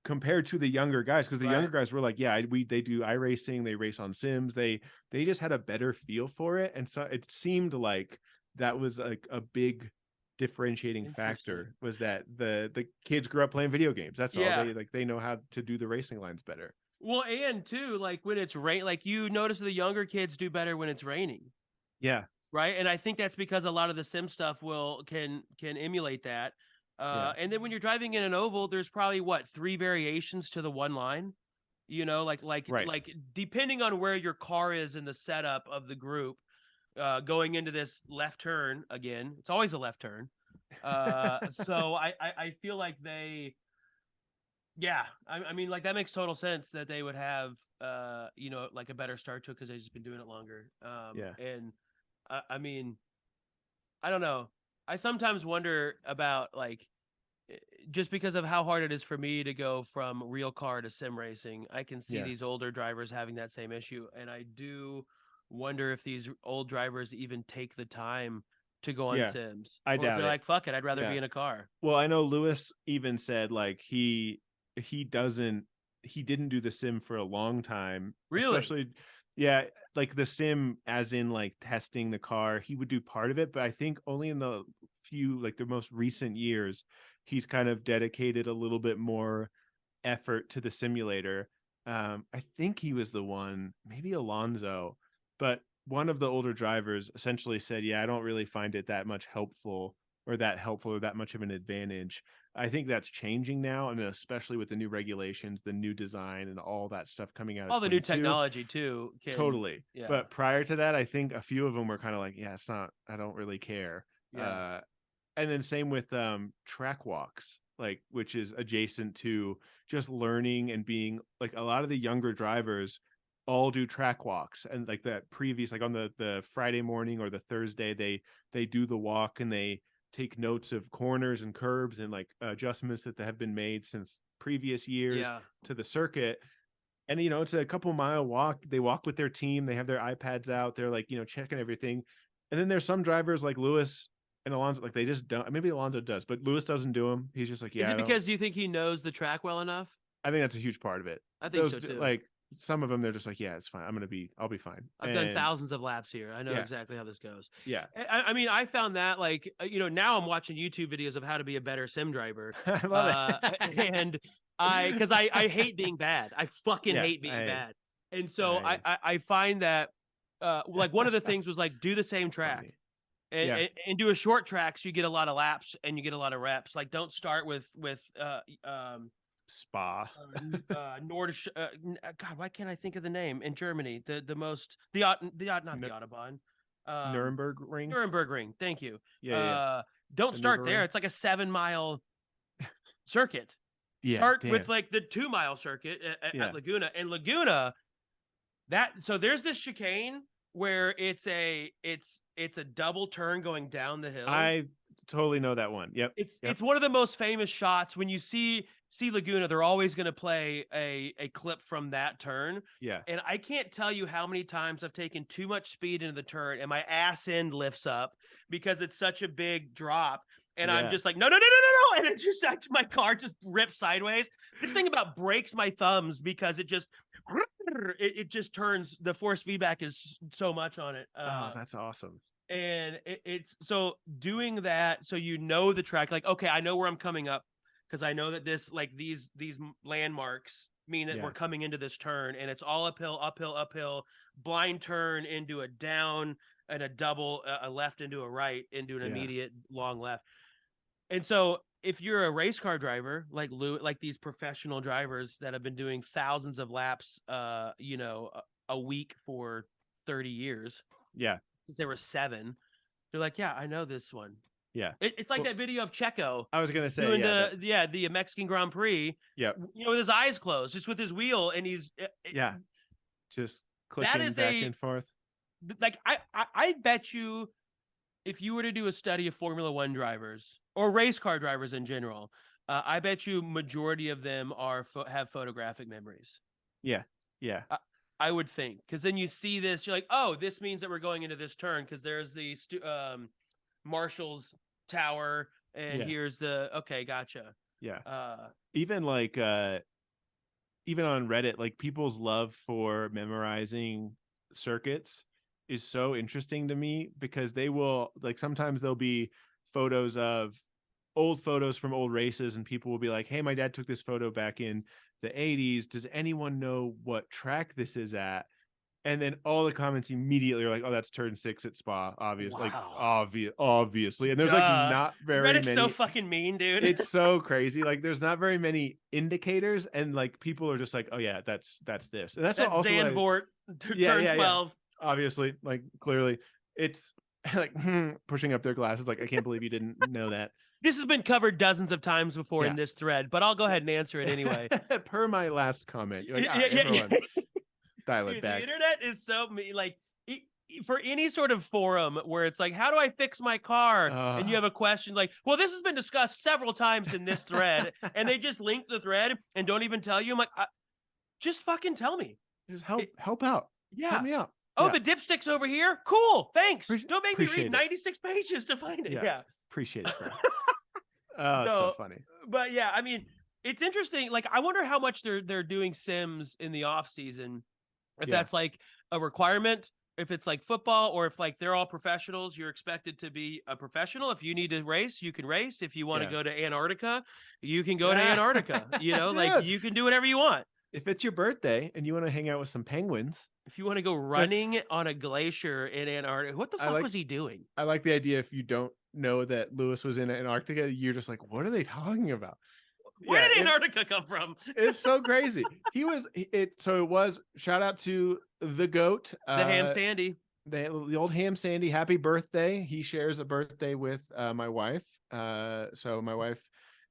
compared to the younger guys, because the younger right. guys were like, yeah, they do iRacing, they race on sims, they just had a better feel for it. And so it seemed like that was like a big differentiating Interesting. factor, was that the kids grew up playing video games. That's all. Yeah. They know how to do the racing lines better. Well, and too, like when it's rain, like you notice the younger kids do better when it's raining, Yeah. right? And I think that's because a lot of the sim stuff can emulate that. Yeah. And then when you're driving in an oval, there's probably what, three variations to the one line. Right. Like depending on where your car is in the setup of the group, going into this left turn again, it's always a left turn. So I feel like yeah, I mean, like that makes total sense that they would have, like a better start to it because they've just been doing it longer. Yeah. And I mean, I don't know. I sometimes wonder about like, just because of how hard it is for me to go from real car to sim racing, I can see Yeah. these older drivers having that same issue, and I do wonder if these old drivers even take the time to go on Yeah. sims, I or if doubt they're it. like, "Fuck it, I'd rather Yeah. be in a car." Well, I know Lewis even said like he doesn't he didn't do the sim for a long time, Really? especially, yeah, like the sim as in like testing the car. He would do part of it, but I think only in the the most recent years he's kind of dedicated a little bit more effort to the simulator. I think he was the one, maybe Alonso, but one of the older drivers essentially said, "Yeah, I don't really find it that much helpful, or that much of an advantage." I think that's changing now, and especially with the new regulations, the new design, and all that stuff coming out of All the new 22. technology too can, Totally. yeah, But prior to that, I think a few of them were kind of like, "Yeah, it's not. I don't really care." yeah. Uh, and then same with track walks, like, which is adjacent to just learning and being like, a lot of the younger drivers all do track walks, and like that previous, like on the Friday morning or the Thursday, they do the walk, and they take notes of corners and curbs and like adjustments that have been made since previous years Yeah. to the circuit. And it's a couple mile walk. They walk with their team, they have their iPads out, they're like checking everything. And then there's some drivers like Lewis and Alonso, like they just don't. Maybe Alonso does, but Lewis doesn't do them. He's just like, Is yeah, I it don't. because you think he knows the track well enough? I think that's a huge part of it. I think Those so too. like some of them they're just like, yeah, it's fine. I'll be fine. I've done thousands of laps here. I know Yeah. exactly how this goes. Yeah. I mean, I found that like, now I'm watching YouTube videos of how to be a better sim driver. I love it. And because I hate being bad. I fucking hate being bad. And so I find that like one of the things was like do the same track. Funny. And do a short track so you get a lot of laps and you get a lot of reps. Like don't start with Spa. Nordisch. God, why can't I think of the name in Germany? The Autobahn. Nuremberg Ring. Nuremberg Ring. Thank you. Yeah. Don't start there. It's like a 7-mile circuit. Yeah. Start with like the 2-mile circuit at Laguna. And Laguna, so there's this chicane where it's a double turn going down the hill. I totally know that one. Yep. It's one of the most famous shots. When you see Laguna, they're always going to play a clip from that turn. Yeah. And I can't tell you how many times I've taken too much speed into the turn and my ass end lifts up because it's such a big drop. And I'm just like, no. And it just, my car just rips sideways. This thing about breaks my thumbs because it just turns, the force feedback is so much on it. Oh, that's awesome. And it's so doing that. So, the track, like, okay, I know where I'm coming up because I know that this, like these landmarks mean that we're coming into this turn and it's all uphill, blind turn into a down and a double, a left into a right, into an immediate long left. And so if you're a race car driver, like like these professional drivers that have been doing thousands of laps, a week for 30 years. Yeah. Since they were 7, they're like, yeah, I know this one. Yeah. It's like that video of Checo. I was going to say, doing the Mexican Grand Prix. Yeah. With his eyes closed, just with his wheel. And he's, just clicking back and forth. Like, I bet you, if you were to do a study of Formula One drivers or race car drivers in general, I bet you majority of them have photographic memories. Yeah. Yeah. I would think, because then you see this, you're like, oh, this means that we're going into this turn because there's the Marshall's Tower and here's okay, gotcha. Yeah. Even like even on Reddit, like people's love for memorizing circuits is so interesting to me because they will, like, sometimes there'll be old photos from old races and people will be like, hey, my dad took this photo back in the 80s. Does anyone know what track this is at? And then all the comments immediately are like, oh, that's turn 6 at Spa, obviously. Wow. Like obviously. And there's like not very Reddit's many. So fucking mean, dude. It's so crazy. Like there's not very many indicators and like people are just like, oh yeah, that's this. And that's what also Zandvoort turn 12. Obviously, like clearly it's like pushing up their glasses like, I can't believe you didn't know that. This has been covered dozens of times before in this thread, but I'll go ahead and answer it anyway. Per my last comment. You're like, everyone, dial it back. The internet is so like for any sort of forum where it's like, how do I fix my car? And you have a question like, well, this has been discussed several times in this thread, and they just link the thread and don't even tell you. I'm like, just fucking tell me. Just help out. Yeah. Help me out. Oh, the dipstick's over here. Cool. Thanks. Don't make me read it. 96 pages to find it. Yeah. Appreciate it, bro. Oh, it's so funny. But yeah, I mean, it's interesting. Like, I wonder how much they're doing sims in the off season. If that's like a requirement, if it's like football, or if like they're all professionals, you're expected to be a professional. If you need to race, you can race. If you want to go to Antarctica, you can go to Antarctica. Like you can do whatever you want. If it's your birthday and you want to hang out with some penguins, if you want to go running on a glacier in Antarctica, what the fuck was he doing? I like the idea. If you don't know that Lewis was in Antarctica, you're just like, what are they talking about? Where did Antarctica come from? It's so crazy. So it was, shout out to the GOAT. The Ham Sandy. The old Ham Sandy, happy birthday. He shares a birthday with my wife. So my wife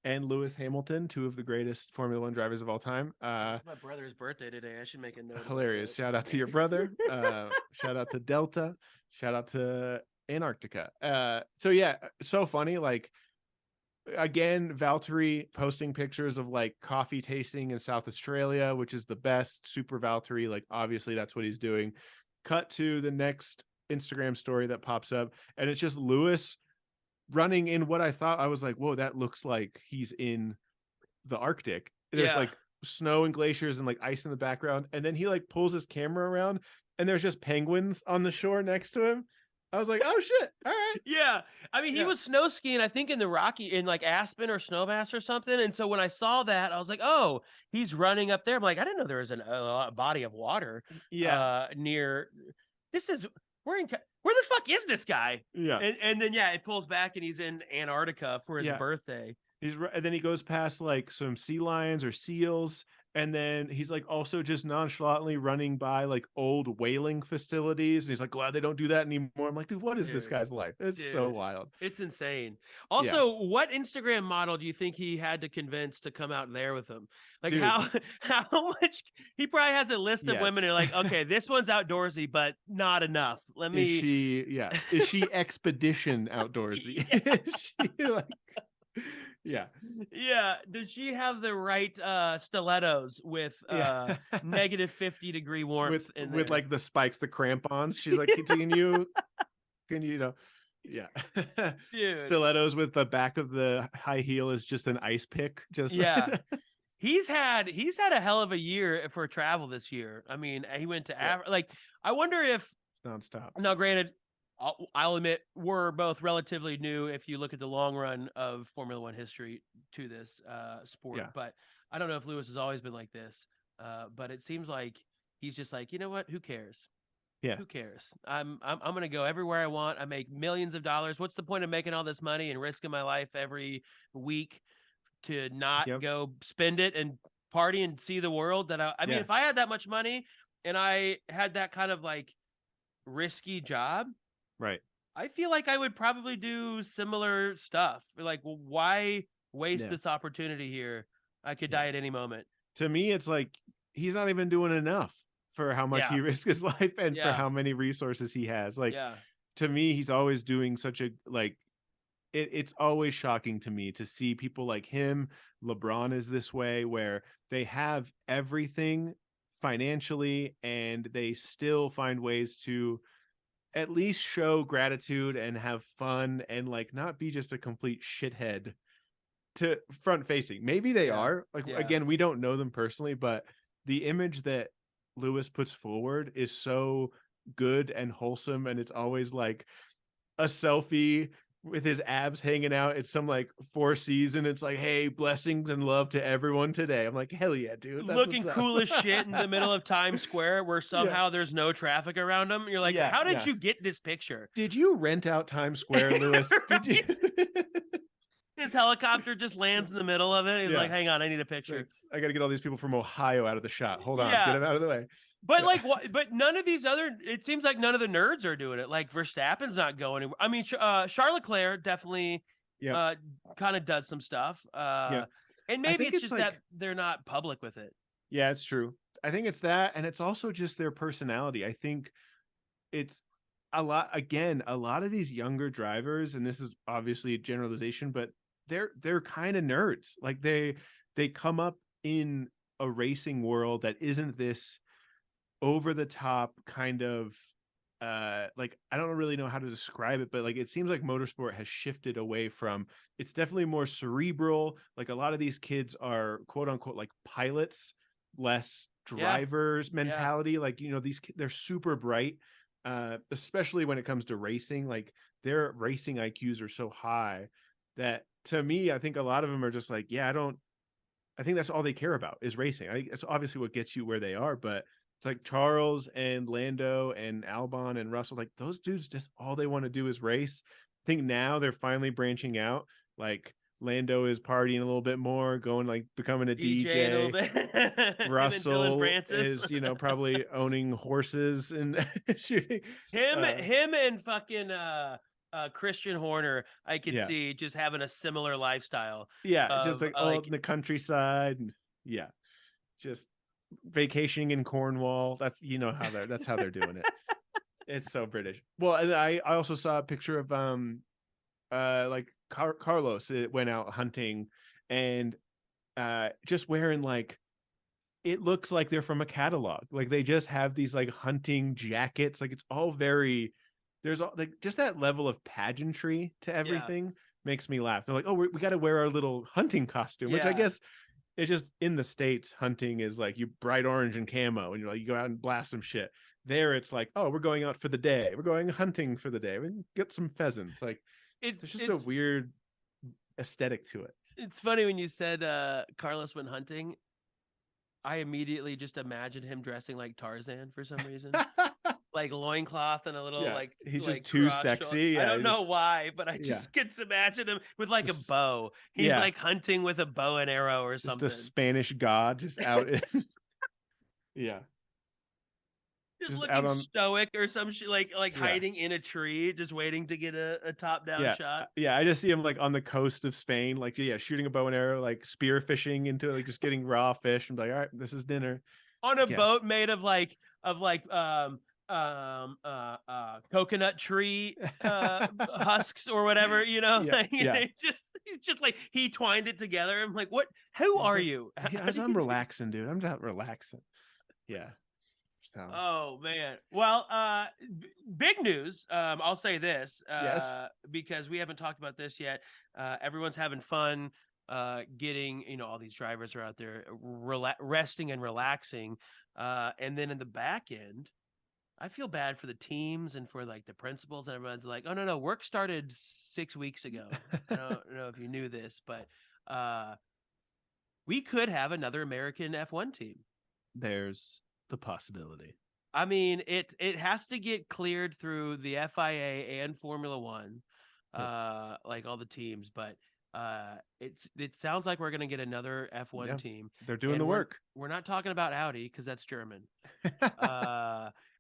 and Lewis Hamilton, 2 of the greatest Formula One drivers of all time. It's my brother's birthday today. I should make a note. Hilarious. Shout out to your brother. Shout out to Delta. Shout out to Antarctica. So yeah, so funny. Like, again, Valtteri posting pictures of like coffee tasting in South Australia, which is the best. Super Valtteri. Like, obviously that's what he's doing. Cut to the next Instagram story that pops up, and it's just Lewis running in what I thought, I was like, whoa, that looks like he's in the Arctic. There's like snow and glaciers and like ice in the background, and then he like pulls his camera around and there's just penguins on the shore next to him. I was like, oh shit, all right. Yeah. I mean, he Yeah. was snow skiing, I think, in the Rocky, in like Aspen or Snowmass or something. And so when I saw that, I was like, oh, he's running up there. I'm like, I didn't know there was a body of water Yeah. near. This is, where the fuck is this guy? Yeah. And then, yeah, it pulls back and he's in Antarctica for his Yeah. birthday. And then he goes past like some sea lions or seals, and then he's like also just nonchalantly running by like old whaling facilities, and he's like, glad they don't do that anymore. I'm like, dude, what is this Dude. guy's life? It's so wild. It's insane. Yeah. Also, what Instagram model do you think he had to convince to come out there with him? Like, Dude. how much? He probably has a list of Yes. women who are like, okay, this one's outdoorsy, but not enough. Let me. Is she expedition outdoorsy? Is she like, yeah. Yeah. Does she have the right stilettos with negative 50-degree warmth with like the spikes, the crampons? She's like, can you know, yeah. Dude. Stilettos with the back of the high heel is just an ice pick. Just yeah. He's had a hell of a year for travel this year. I mean, he went to Africa. Like, I wonder if nonstop. Now, granted, I'll admit we're both relatively new if you look at the long run of Formula One history to this sport. Yeah. But I don't know if Lewis has always been like this. But it seems like he's just like, you know what? Who cares? Yeah. Who cares? I'm gonna go everywhere I want. I make millions of dollars. What's the point of making all this money and risking my life every week to not go spend it and party and see the world? That I mean, if I had that much money and I had that kind of like risky job, right, I feel like I would probably do similar stuff. Like, well, why waste this opportunity here? I could die at any moment. To me, it's like he's not even doing enough for how much he risks his life and for how many resources he has. Like, to me, he's always doing such a like. It's always shocking to me to see people like him. LeBron is this way, where they have everything financially and they still find ways to at least show gratitude and have fun and like not be just a complete shithead to front facing. Maybe they are like, again, we don't know them personally, but the image that Lewis puts forward is so good and wholesome. And it's always like a selfie with his abs hanging out. It's some like Four Seasons. It's like, hey, blessings and love to everyone today. I'm like, hell yeah, dude. Looking cool as shit in the middle of Times Square where somehow there's no traffic around him. You're like, how did you get this picture? Did you rent out Times Square, Lewis? Did you? His helicopter just lands in the middle of it. He's like, hang on, I need a picture. Like, I got to get all these people from Ohio out of the shot. Hold on, get them out of the way. But like, what? But none of these other. It seems like none of the nerds are doing it. Like Verstappen's not going anywhere. I mean, Charles Leclerc definitely, kind of does some stuff. And maybe it's just like, that they're not public with it. Yeah, it's true. I think it's that, and it's also just their personality. I think it's a lot. Again, a lot of these younger drivers, and this is obviously a generalization, but they're kind of nerds. Like they come up in a racing world that isn't this over the top kind of like, I don't really know how to describe it, but like it seems like motorsport has shifted away from, it's definitely more cerebral. Like a lot of these kids are quote unquote like pilots, less drivers mentality. Like, you know, they're super bright, especially when it comes to racing. Like their racing IQs are so high that, to me, I think a lot of them are just like, I think that's all they care about is racing. I think it's obviously what gets you where they are, but it's like Charles and Lando and Albon and Russell, like those dudes, just all they want to do is race. I think now they're finally branching out. Like Lando is partying a little bit more, going like becoming a DJ. A little bit. Russell is, you know, probably owning horses and shooting. Him and fucking Christian Horner, I could see just having a similar lifestyle. Just like all in the countryside. And, just vacationing in Cornwall. That's, you know, that's how they're doing it. It's so British. Well, and I also saw a picture of like Carlos. It went out hunting and just wearing like, it looks like they're from a catalog. Like they just have these like hunting jackets. Like it's all very, there's all like just that level of pageantry to everything makes me laugh. They're like, oh, we got to wear our little hunting costume, which I guess It's just in the States, hunting is like you bright orange and camo, and you're like, you go out and blast some shit. There, it's like, oh, we're going out for the day. We're going hunting for the day. We can get some pheasants. Like, there's just a weird aesthetic to it. It's funny when you said Carlos went hunting. I immediately just imagined him dressing like Tarzan for some reason. Like loincloth and a little he's like just too cross sexy. shoulder. I don't know why, but I just get to imagine him with like a bow. He's like hunting with a bow and arrow or something. Just a Spanish god just out in just looking out stoic or some shit, like hiding in a tree, just waiting to get a top down shot. I just see him like on the coast of Spain, like shooting a bow and arrow, like spear fishing into like just getting raw fish. I'm like, all right, this is dinner. On a boat made of coconut tree husks or whatever, just like he twined it together. I'm like, what? Who are you? I'm relaxing, dude. I'm just relaxing. Yeah. So. Oh man. Well, big news. I'll say this, because we haven't talked about this yet. Everyone's having fun. Getting, all these drivers are out there resting and relaxing. And then in the back end, I feel bad for the teams and for like the principals, and everyone's like, oh no, work started 6 weeks ago. I don't know if you knew this, but we could have another American F1 team. There's the possibility. I mean, it has to get cleared through the FIA and Formula One, like all the teams, but it sounds like we're going to get another F1 team. They're doing the work. We're not talking about Audi because that's German.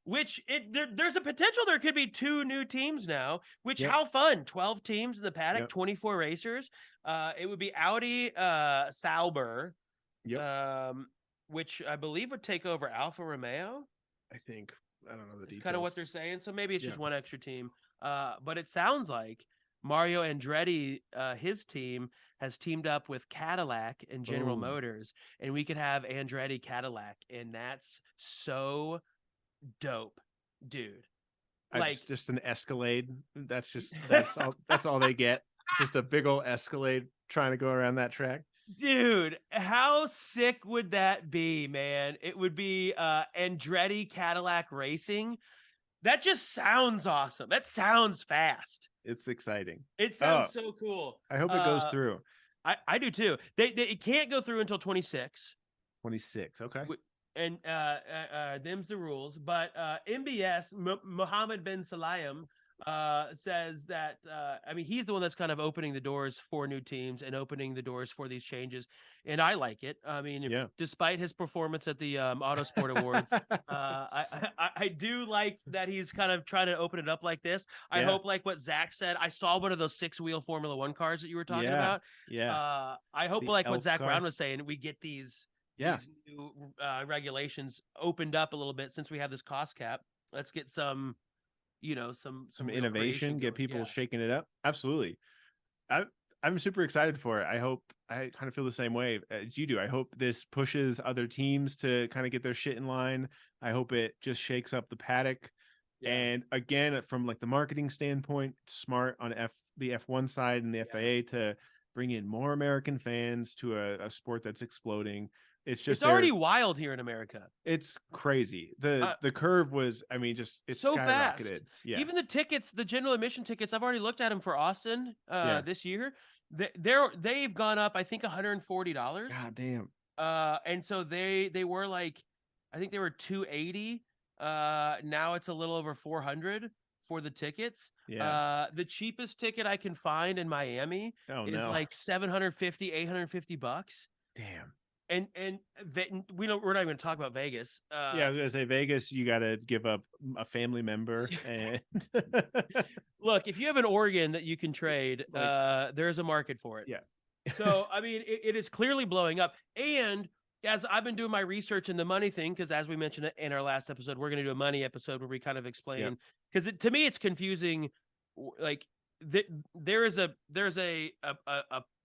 There's a potential there could be 2 new teams now, which how fun. 12 teams in the paddock, 24 racers. It would be Audi, Sauber, which I believe would take over Alfa Romeo. I think. I don't know the details. It's kind of what they're saying. So maybe it's just one extra team. But it sounds like Mario Andretti, his team, has teamed up with Cadillac and General Motors, and we could have Andretti Cadillac, and that's so dope, dude. Like just an Escalade. That's all they get. It's just a big old Escalade trying to go around that track. Dude, how sick would that be, man? It would be Andretti Cadillac Racing. That just sounds awesome. That sounds fast. It's exciting. It sounds so cool. I hope it goes through. I do too. It can't go through until 26. 26, okay. And them's the rules. But MBS, Mohammed bin Salayem, says that he's the one that's kind of opening the doors for new teams and opening the doors for these changes, and I like it. I mean, despite his performance at the Autosport Awards, I do like that he's kind of trying to open it up like this. I hope, like what Zach said, I saw one of those 6-wheel Formula One cars that you were talking about. I hope, like what Zach Brown was saying, we get these new regulations opened up a little bit since we have this cost cap. Let's get some some innovation, get people shaking it up. Absolutely. I'm super excited for it. I hope I kind of feel the same way as you do. I hope this pushes other teams to kind of get their shit in line. I hope it just shakes up the paddock. And again, from like the marketing standpoint, it's smart on the F1 side and the FIA to bring in more American fans to a sport that's exploding. It's already wild here in America. It's crazy. The curve was, it's so skyrocketed. Fast. Yeah. Even the tickets, the general admission tickets, I've already looked at them for Austin this year. They've gone up, I think, $140. God damn. And so they were like, I think they were $280. Now it's a little over $400 for the tickets. Yeah. The cheapest ticket I can find in Miami is like $750, $850. Damn. And we're not even going to talk about Vegas. I was going to say Vegas, you got to give up a family member. And look, if you have an organ that you can trade, there's a market for it. Yeah. So, it is clearly blowing up. And as I've been doing my research in the money thing, because as we mentioned in our last episode, we're going to do a money episode where we kind of explain, because to me, it's confusing. Like there's a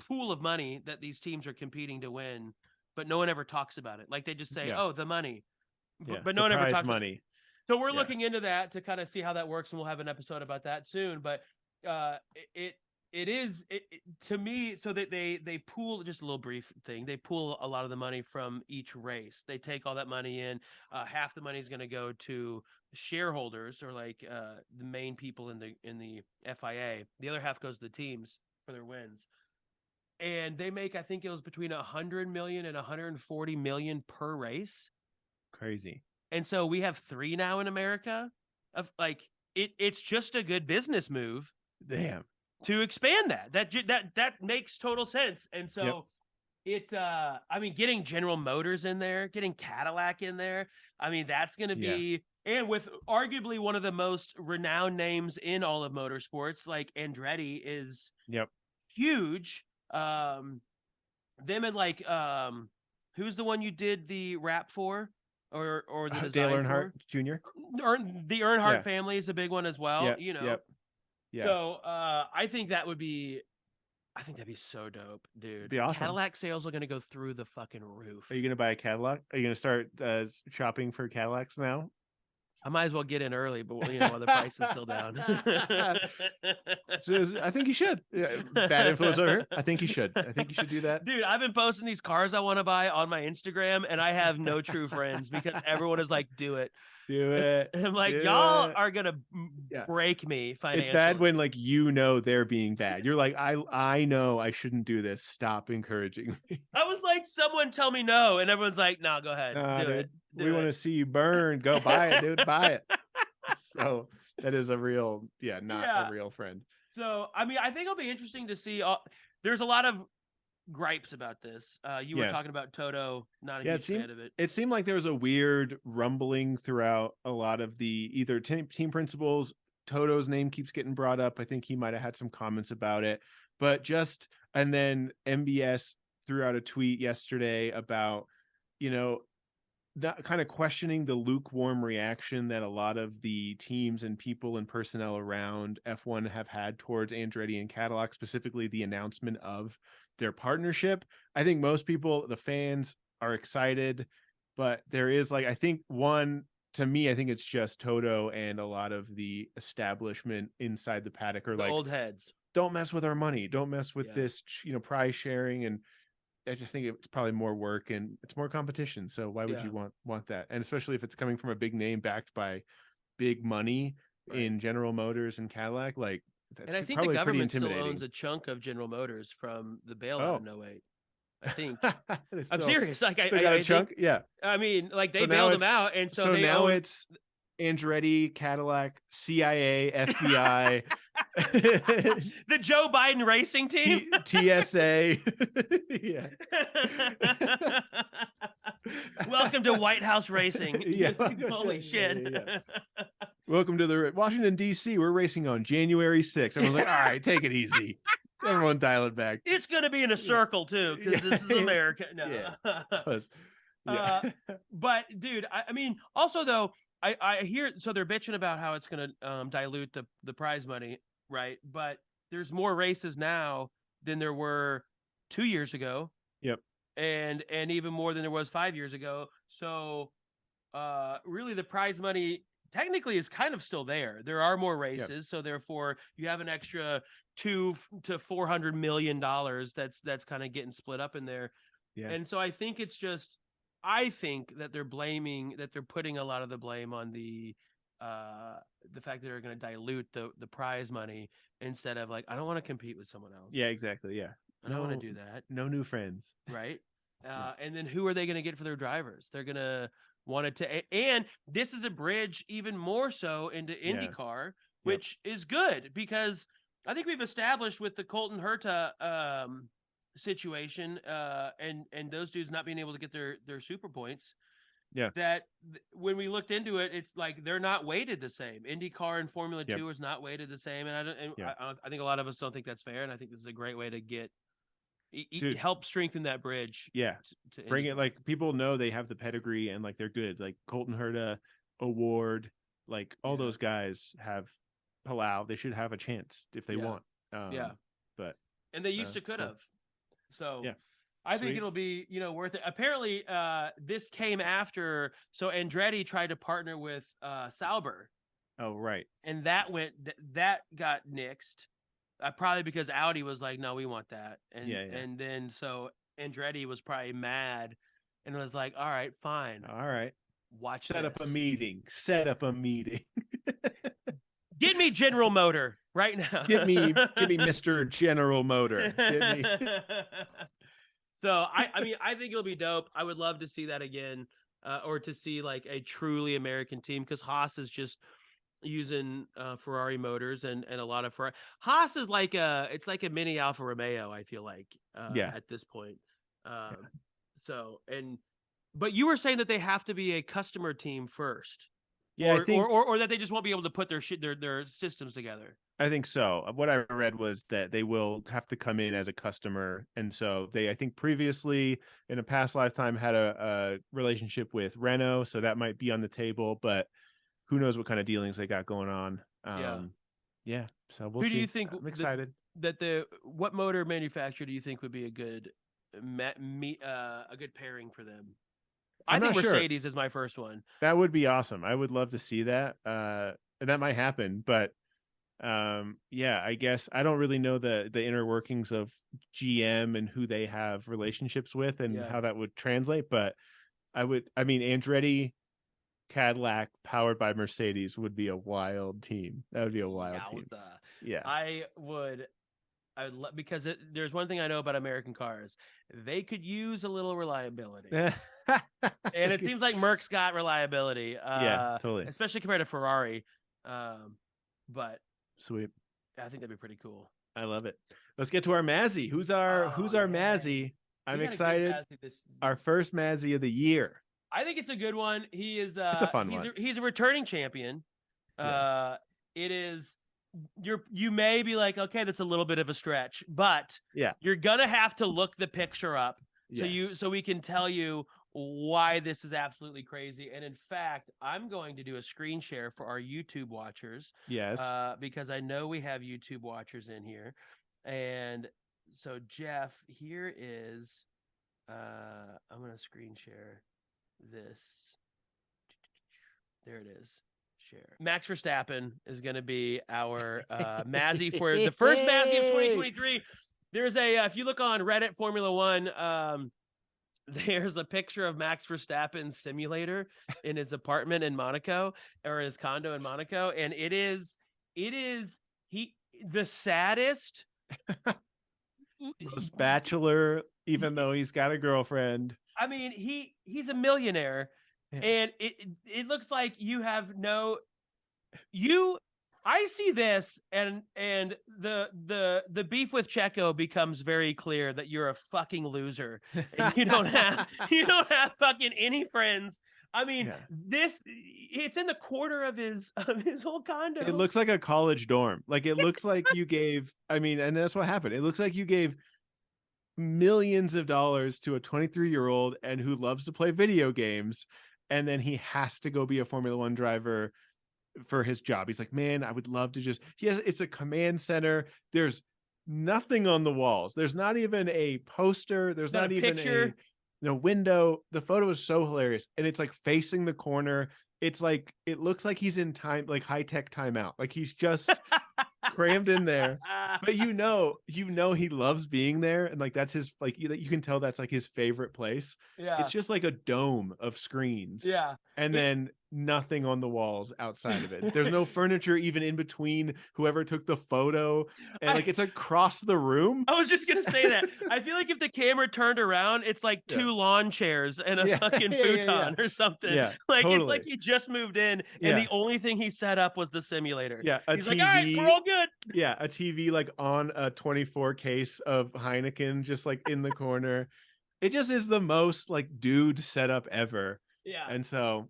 pool of money that these teams are competing to win, but no one ever talks about it. Like they just say, "Oh, the money," but no one ever talks money. So we're looking into that to kind of see how that works, and we'll have an episode about that soon. But It is to me. So that they pool, just a little brief thing. They pool a lot of the money from each race. They take all that money in. Half the money is going to go to shareholders or like the main people in the FIA. The other half goes to the teams for their wins. And they make, I think it was between 100 million and 140 million per race. Crazy. And so we have 3 now in America. Of like it's just a good business move. Damn. To expand that makes total sense. And so it I mean, getting General Motors in there, getting Cadillac in there, I mean, that's going to be, and with arguably one of the most renowned names in all of motorsports, like Andretti is huge. Them and like who's the one you did the rap for or the design Dale Earnhardt for? Jr. The Earnhardt family is a big one as well, you know. Yeah. So I think that'd be so dope, dude. Be awesome. Cadillac sales are gonna go through the fucking roof. Are you gonna buy a Cadillac? Are you gonna start shopping for Cadillacs now? I might as well get in early, but while the price is still down. So I think you should. Bad influence over here. I think you should. I think you should do that. Dude, I've been posting these cars I want to buy on my Instagram, and I have no true friends because everyone is like, do it. Do it. And I'm like, y'all are gonna break me financially. It's bad when like they're being bad. You're like, I know I shouldn't do this. Stop encouraging me. I was like, someone tell me no, and everyone's like, no, go ahead. Do it. We want to see you burn. Go buy it, dude. Buy it. So that is a real, a real friend. So, I mean, I think it'll be interesting to see. There's a lot of gripes about this. You were talking about Toto, not a huge fan of it. It seemed like there was a weird rumbling throughout a lot of the either team principals. Toto's name keeps getting brought up. I think he might have had some comments about it. But and then MBS threw out a tweet yesterday about, kind of questioning the lukewarm reaction that a lot of the teams and people and personnel around F1 have had towards Andretti and Cadillac, specifically the announcement of their partnership. I think most people, the fans, are excited, but there is I think it's just Toto and a lot of the establishment inside the paddock are old heads. Don't mess with our money. Don't mess with this, prize sharing. And I just think it's probably more work and it's more competition. So why would you want that? And especially if it's coming from a big name backed by big money in General Motors and Cadillac, that's and I think probably the government pretty still owns a chunk of General Motors from the bailout in 08. I think. I'm serious. I got a chunk. I mean, they bailed them out, and so they now own... it's Andretti, Cadillac, CIA, FBI, the Joe Biden racing team, TSA. Welcome to White House Racing. Holy shit. Welcome to the Washington, D.C. We're racing on January 6th. Everyone's like, all right, take it easy. Everyone dial it back. It's going to be in a circle, too, because this is America. No. But, dude, I mean, also, though, I hear, so they're bitching about how it's going to dilute the prize money, right? But there's more races now than there were 2 years ago. Yep. And even more than there was 5 years ago. So really the prize money technically is kind of still there. There are more races. So therefore you have an extra $200 to $400 million that's kind of getting split up in there. Yeah. And so I think that they're putting a lot of the blame on the fact that they're going to dilute the prize money instead of I don't want to compete with someone else. Yeah, exactly. Yeah. I don't want to do that. No new friends. Right. And then who are they going to get for their drivers? They're going to want it to, and this is a bridge even more so into IndyCar, which is good because I think we've established with the Colton Herta situation and those dudes not being able to get their super points. Yeah. That when we looked into it, it's they're not weighted the same. IndyCar and Formula 2 is not weighted the same, and I think a lot of us don't think that's fair. And I think this is a great way to help strengthen that bridge. Yeah, to bring it people know they have the pedigree and they're good. Colton Herta, Award, all those guys have Palau. They should have a chance if they want. But they used to could have. So yeah. I think it'll be, worth it. Apparently, this came after. So Andretti tried to partner with Sauber. Oh, right. And that got nixed probably because Audi was like, no, we want that, and then so Andretti was probably mad, and was like, all right, fine, All right. watch Set this. up a meeting. Set up a meeting. Get me General Motor right now. Give me Mr. General Motor. Give me. So I mean, I think it'll be dope. I would love to see that again, or to see like a truly American team, because Haas is just using Ferrari motors and a lot of Ferrari. Haas is like it's like a mini Alfa Romeo, I feel like, at this point. So, but you were saying that they have to be a customer team first. Yeah, or, I think, or that they just won't be able to put their systems together. I think so. What I read was that they will have to come in as a customer, and so they, I think, previously in a past lifetime had a relationship with Renault, so that might be on the table. But who knows what kind of dealings they got going on? Yeah. So we'll see. Who do you think? I'm excited. What motor manufacturer do you think would be a good pairing for them? I think Mercedes is my first one. That would be awesome. I would love to see that. And that might happen, but I guess I don't really know the inner workings of GM and who they have relationships with and how that would translate. But I mean, Andretti Cadillac powered by Mercedes would be a wild team. That would be a wild team. Yeah, I would because there's one thing I know about American cars. They could use a little reliability. And it seems like Merck's got reliability. Yeah, totally. Especially compared to Ferrari. But sweet. I think that'd be pretty cool. I love it. Let's get to our Mazzy. Who's our Mazzy? I'm excited. Our first Mazzy of the year. I think it's a good one. He is it's a fun one. He's a returning champion. Yes. It is you may be like, okay, that's a little bit of a stretch, but you're gonna have to look the picture up so we can tell you why this is absolutely crazy. And in fact, I'm going to do a screen share for our YouTube watchers. Yes. Because I know we have YouTube watchers in here. And so Geoff, here is I'm gonna screen share this. There it is. Share. Max Verstappen is going to be our Mazzy for the first Mazzy of 2023. There's if you look on Reddit Formula One, there's a picture of Max Verstappen's simulator in his apartment in Monaco, or his condo in Monaco, and it is the saddest. Most bachelor, even though he's got a girlfriend. I mean, he's a millionaire. And it looks like you have I see this and the beef with Checo becomes very clear that you're a fucking loser. And you don't have fucking any friends. I mean, it's in the corner of his whole condo. It looks like a college dorm. Like it looks like you gave, and that's what happened. It looks like you gave millions of dollars to a 23-year-old and who loves to play video games. And then he has to go be a Formula One driver for his job. He's like, man, I would love to it's a command center. There's nothing on the walls. There's not even a poster. There's not even a window. The photo is so hilarious. And it's like facing the corner. It's like, it looks like he's in high-tech timeout. Like he's just crammed in there. But you know he loves being there. And like, that's his, like, you can tell that's like his favorite place. Yeah. It's just like a dome of screens. Yeah. And then nothing on the walls outside of it. There's no furniture even in between whoever took the photo. And like, it's across the room. I was just going to say that. I feel like if the camera turned around, it's like two lawn chairs and a fucking futon or something. Yeah, like totally. It's like he just moved in and the only thing he set up was the simulator. Yeah. He's like, all right, we're all good. Yeah. A TV like on a 24 case of Heineken, just like in the corner. It just is the most like dude setup ever. Yeah. And so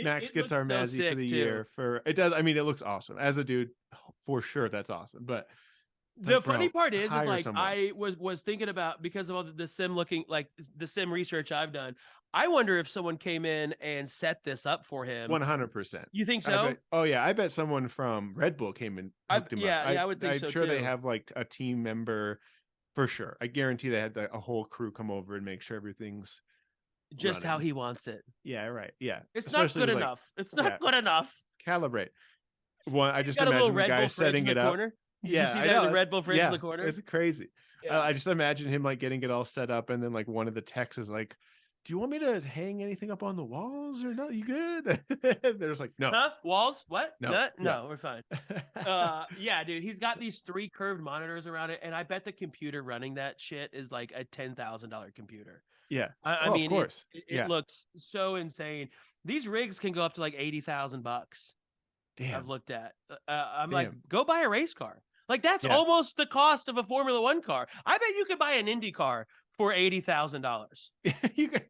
Max gets our Mazzy for the year it does. I mean, it looks awesome as a dude for sure. That's awesome. But the funny part is like someone. I was thinking about, because of all the sim research I've done, I wonder if someone came in and set this up for him. 100%. You think so? I bet someone from Red Bull came and hooked him up. Yeah, I would think so too. I'm sure they have like a team member for sure. I guarantee they had a whole crew come over and make sure everything's just running how he wants it. Yeah, right. Yeah. It's especially not good enough. It's not good enough. Calibrate. One, I just imagine the guy setting it up. Did Yeah, you see I that know, in the it's- Red Bull fridge in yeah, the corner? It's crazy. Yeah. I just imagine him like getting it all set up, and then like one of the techs is like, "Do you want me to hang anything up on the walls or no? You good?" They're just like, "No, Huh? Walls? What? no, No, yeah." no, we're fine. Yeah, dude, he's got these 3 curved monitors around it, and I bet the computer running that shit is like a $10,000 computer. Yeah. I Oh, of mean, course. it Yeah. looks so insane. These rigs can go up to like $80,000. I've Damn. looked at. I'm like, Damn. go buy a race car. Like that's Yeah. almost the cost of a Formula One car. I bet you could buy an Indy car for $80,000. you could,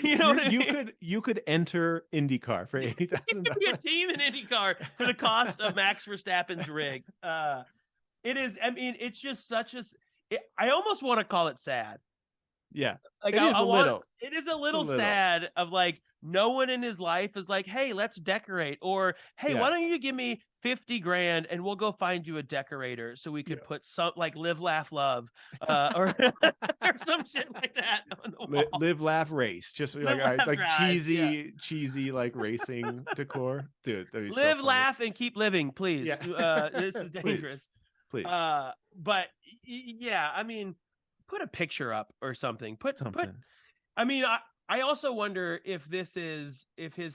You know what I mean? you could enter IndyCar for You $80,000. could be a team in IndyCar for the cost of Max Verstappen's rig. It is. I mean, it's just such a. I almost want to call it sad. Yeah. Like It is a little. It is a little little. sad of like no one in his life is like, hey, let's decorate, or hey, Yeah. why don't you give me 50 grand and we'll go find you a decorator so we could put some like live, laugh, love, or or some shit like that on the wall. Live, laugh, race. Just Live, like laugh, like drive, yeah. cheesy like racing decor, dude. That'd be so Live, funny. laugh, and keep living, please. Yeah. This is dangerous. Please. But yeah, I mean, put a picture up or something. Put. I mean, I also wonder if his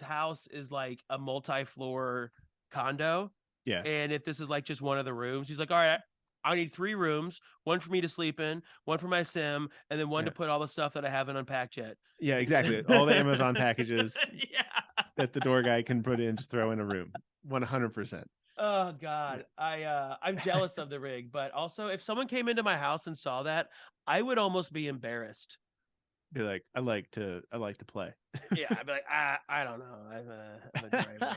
house is like a multi-floor condo. Yeah. And if this is like just one of the rooms, he's like, all right, I need 3 rooms, one for me to sleep in, one for my sim, and then one to put all the stuff that I haven't unpacked yet. Yeah, exactly. All the Amazon packages Yeah. that the door guy can put in, just throw in a room. 100%. Oh God. I'm jealous of the rig, but also if someone came into my house and saw that, I would almost be embarrassed. Be like, I like to play. Yeah, I'd be like, I don't know. I'm a driver.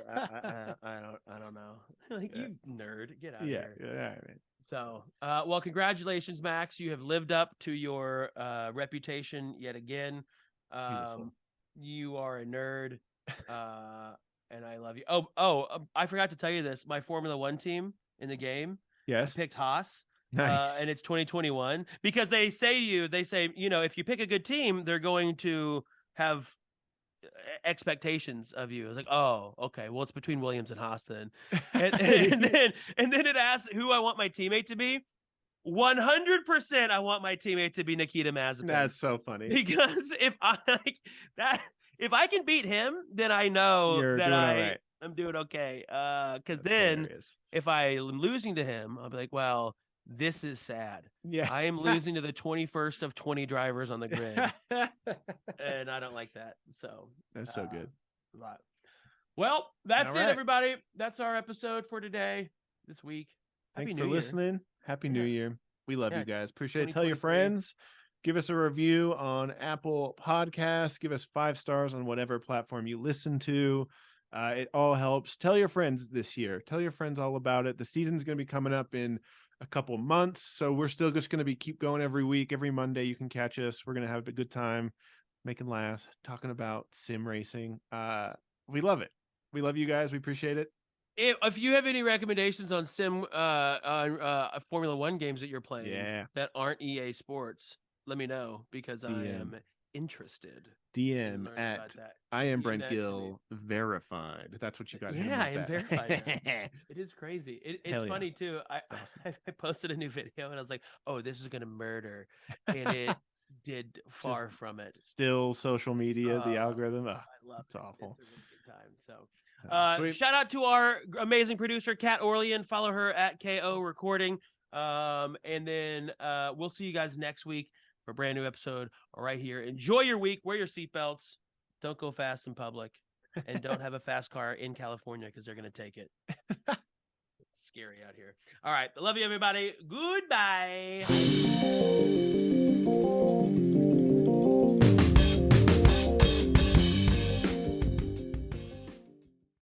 I don't know. Like, you nerd, get out of here. Yeah, right. So, well, congratulations, Max. You have lived up to your reputation yet again. You are a nerd, and I love you. I forgot to tell you this. My Formula One team in the game, Yes, I picked Haas. nice. And it's 2021 because they say, if you pick a good team, they're going to have expectations of you. It's like, oh, okay, well, it's between Williams and Haas then. And then it asks who I want my teammate to be. 100% I want my teammate to be Nikita Mazepin. That's so funny. Because if I can beat him, then I know You're that doing all right. I'm doing okay. Because then hilarious. if I'm losing to him, I'll be like, well, this is sad. Yeah. I am losing to the 21st of 20 drivers on the grid. And I don't like that. So that's so good. Well, that's all it, right. everybody. That's our episode for today, this week. Thanks Happy for New Year. listening. Happy New Year. We love you guys. Appreciate it. Tell your 2023. friends. Give us a review on Apple Podcasts. Give us 5 stars on whatever platform you listen to. It all helps. Tell your friends this year. Tell your friends all about it. The season's going to be coming up in a couple months, so we're still just going to keep going every week. Every Monday you can catch us. We're going to have a good time making laughs, talking about sim racing. We love it. We love you guys. We appreciate it. If you have any recommendations on Formula One games that you're playing that aren't EA Sports, let me know because I am interested. DM at I am Brent Gill verified. That's what you got. Yeah, I am verified now. It is crazy. It's funny too. I posted a new video and I was like, oh, this is gonna murder, and it did far from it. Still social media, the algorithm. I love it's awful. It's a really good time. So shout out to our amazing producer Kat Orlean. Follow her at KO Recording. And then we'll see you guys next week for a brand new episode right here. Enjoy your week. Wear your seatbelts. Don't go fast in public. And don't have a fast car in California because they're going to take it. It's scary out here. All right. I love you, everybody. Goodbye.